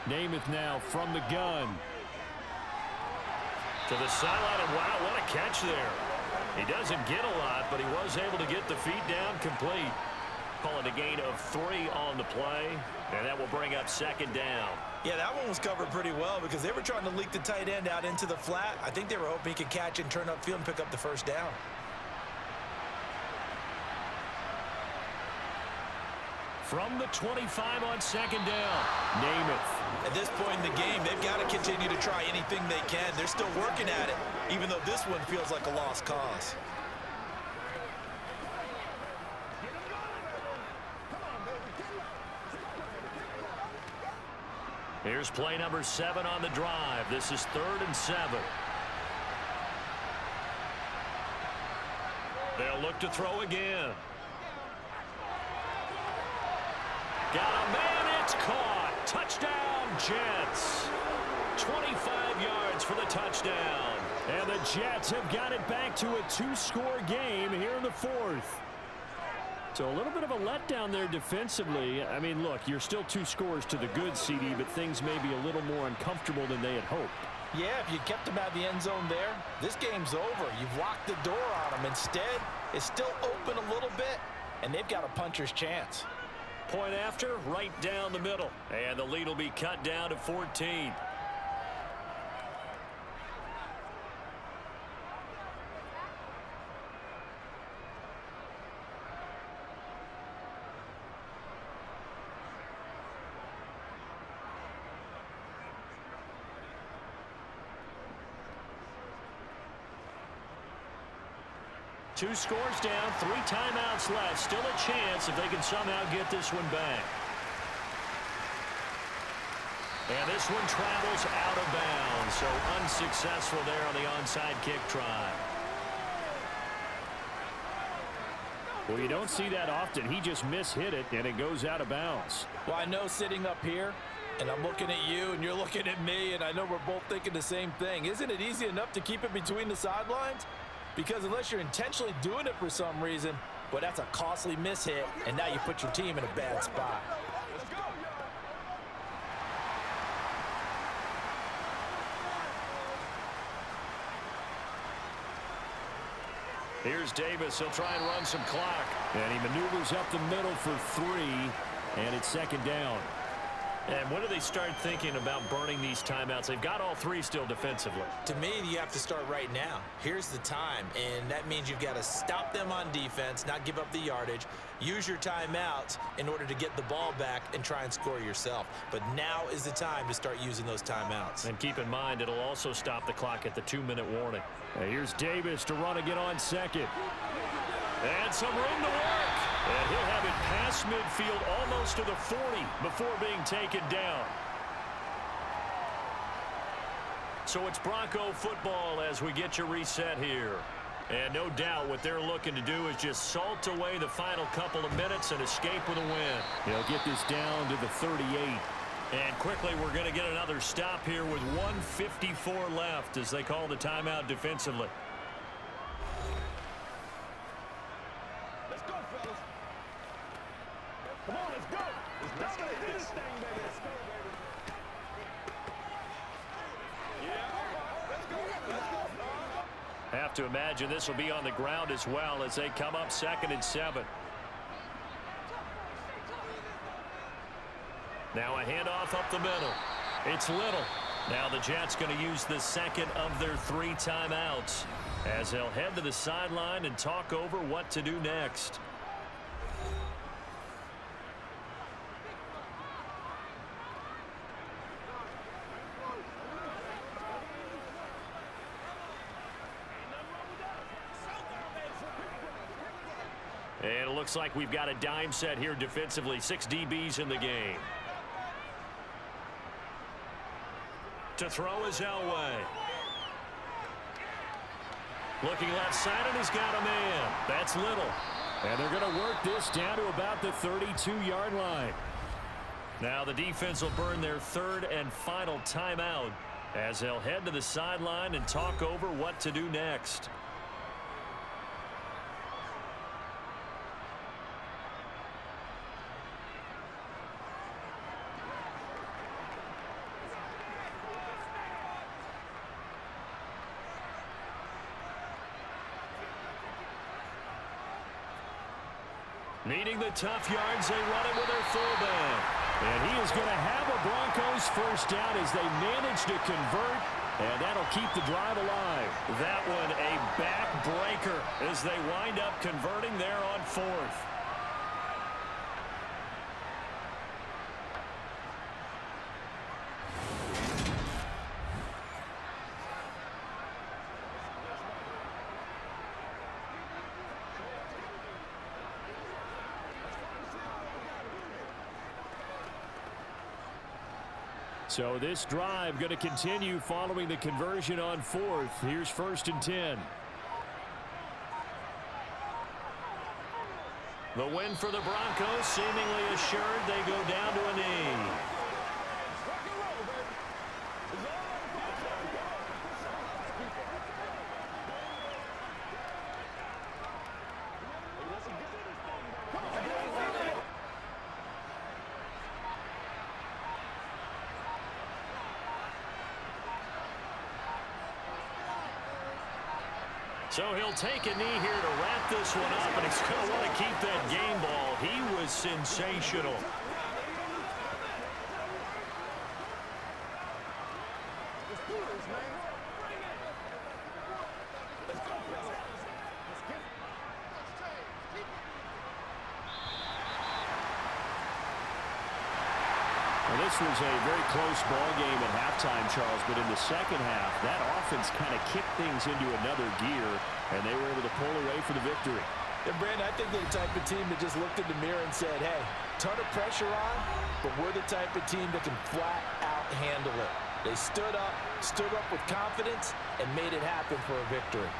Speaker 5: Namath now from the gun. To the sideline, and wow, what a catch there. He doesn't get a lot, but he was able to get the feet down complete. Call it a gain of 3 on the play, and that will bring up 2nd down.
Speaker 3: Yeah, that one was covered pretty well because they were trying to leak the tight end out into the flat. I think they were hoping he could catch and turn upfield and pick up the 1st down.
Speaker 5: From the 25 on 2nd down, Namath.
Speaker 3: At this point in the game, they've got to continue to try anything they can. They're still working at it, even though this one feels like a lost cause.
Speaker 5: Here's play number 7 on the drive. This is 3rd and 7. They'll look to throw again. Got a man, it's caught. Touchdown, Jets. 25 yards for the touchdown. And the Jets have got it back to a 2-score game here in the 4th. So a little bit of a letdown there defensively. I mean, look, you're still 2 scores to the good, CD, but things may be a little more uncomfortable than they had hoped.
Speaker 3: Yeah, if you kept them out of the end zone there, this game's over. You've locked the door on them. Instead, it's still open a little bit, and they've got a puncher's chance.
Speaker 5: Point after, right down the middle. And the lead will be cut down to 14. Two scores down, 3 timeouts left. Still a chance if they can somehow get this one back. And this one travels out of bounds, so unsuccessful there on the onside kick try. Well, you don't see that often. He just mishit it, and it goes out of bounds.
Speaker 3: Well, I know sitting up here, and I'm looking at you, and you're looking at me, and I know we're both thinking the same thing. Isn't it easy enough to keep it between the sidelines? Because unless you're intentionally doing it for some reason, well, that's a costly mishit, and now you put your team in a bad spot.
Speaker 5: Here's Davis. He'll try and run some clock. And he maneuvers up the middle for 3, and it's 2nd down. And when do they start thinking about burning these timeouts? They've got all 3 still defensively.
Speaker 3: To me, you have to start right now. Here's the time, and that means you've got to stop them on defense, not give up the yardage, use your timeouts in order to get the ball back and try and score yourself. But now is the time to start using those timeouts.
Speaker 5: And keep in mind, it'll also stop the clock at the 2-minute warning. And here's Davis to run again on 2nd. And some room to work. And he'll have it past midfield almost to the 40 before being taken down. So it's Bronco football as we get you reset here. And no doubt what they're looking to do is just salt away the final couple of minutes and escape with a win. They'll get this down to the 38. And quickly we're going to get another stop here with 1:54 left as they call the timeout defensively.
Speaker 4: Let's go, fellas. Come on, let's go. Let's dominate this thing, baby. Let's go, baby. Yeah. Let's go. Let's go.
Speaker 5: Have to imagine this will be on the ground as well as they come up 2nd and 7. Now a handoff up the middle. It's Little. Now the Jets going to use the 2nd of their 3 timeouts as they'll head to the sideline and talk over what to do next. And it looks like we've got a dime set here defensively. 6 DBs in the game. To throw is Elway. Looking left side, and he's got a man. That's Little. And they're going to work this down to about the 32-yard line. Now the defense will burn their third and final timeout as they'll head to the sideline and talk over what to do next. Needing the tough yards, they run it with their fullback. And he is going to have a Broncos first down as they manage to convert, and that'll keep the drive alive. That one a backbreaker as they wind up converting there on fourth. So this drive going to continue following the conversion on fourth. Here's 1st and 10. The win for the Broncos seemingly assured. They go down to a knee. So he'll take a knee here to wrap this one up, and he's going to want to keep that game ball. He was sensational. Well, this was a very close ball game at halftime, Charles, but in the second half, that offense kind of kicked things into another gear, and they were able to pull away for the victory.
Speaker 3: And, Brandon, I think they're the type of team that just looked in the mirror and said, hey, ton of pressure on, but we're the type of team that can flat out handle it. They stood up with confidence, and made it happen for a victory.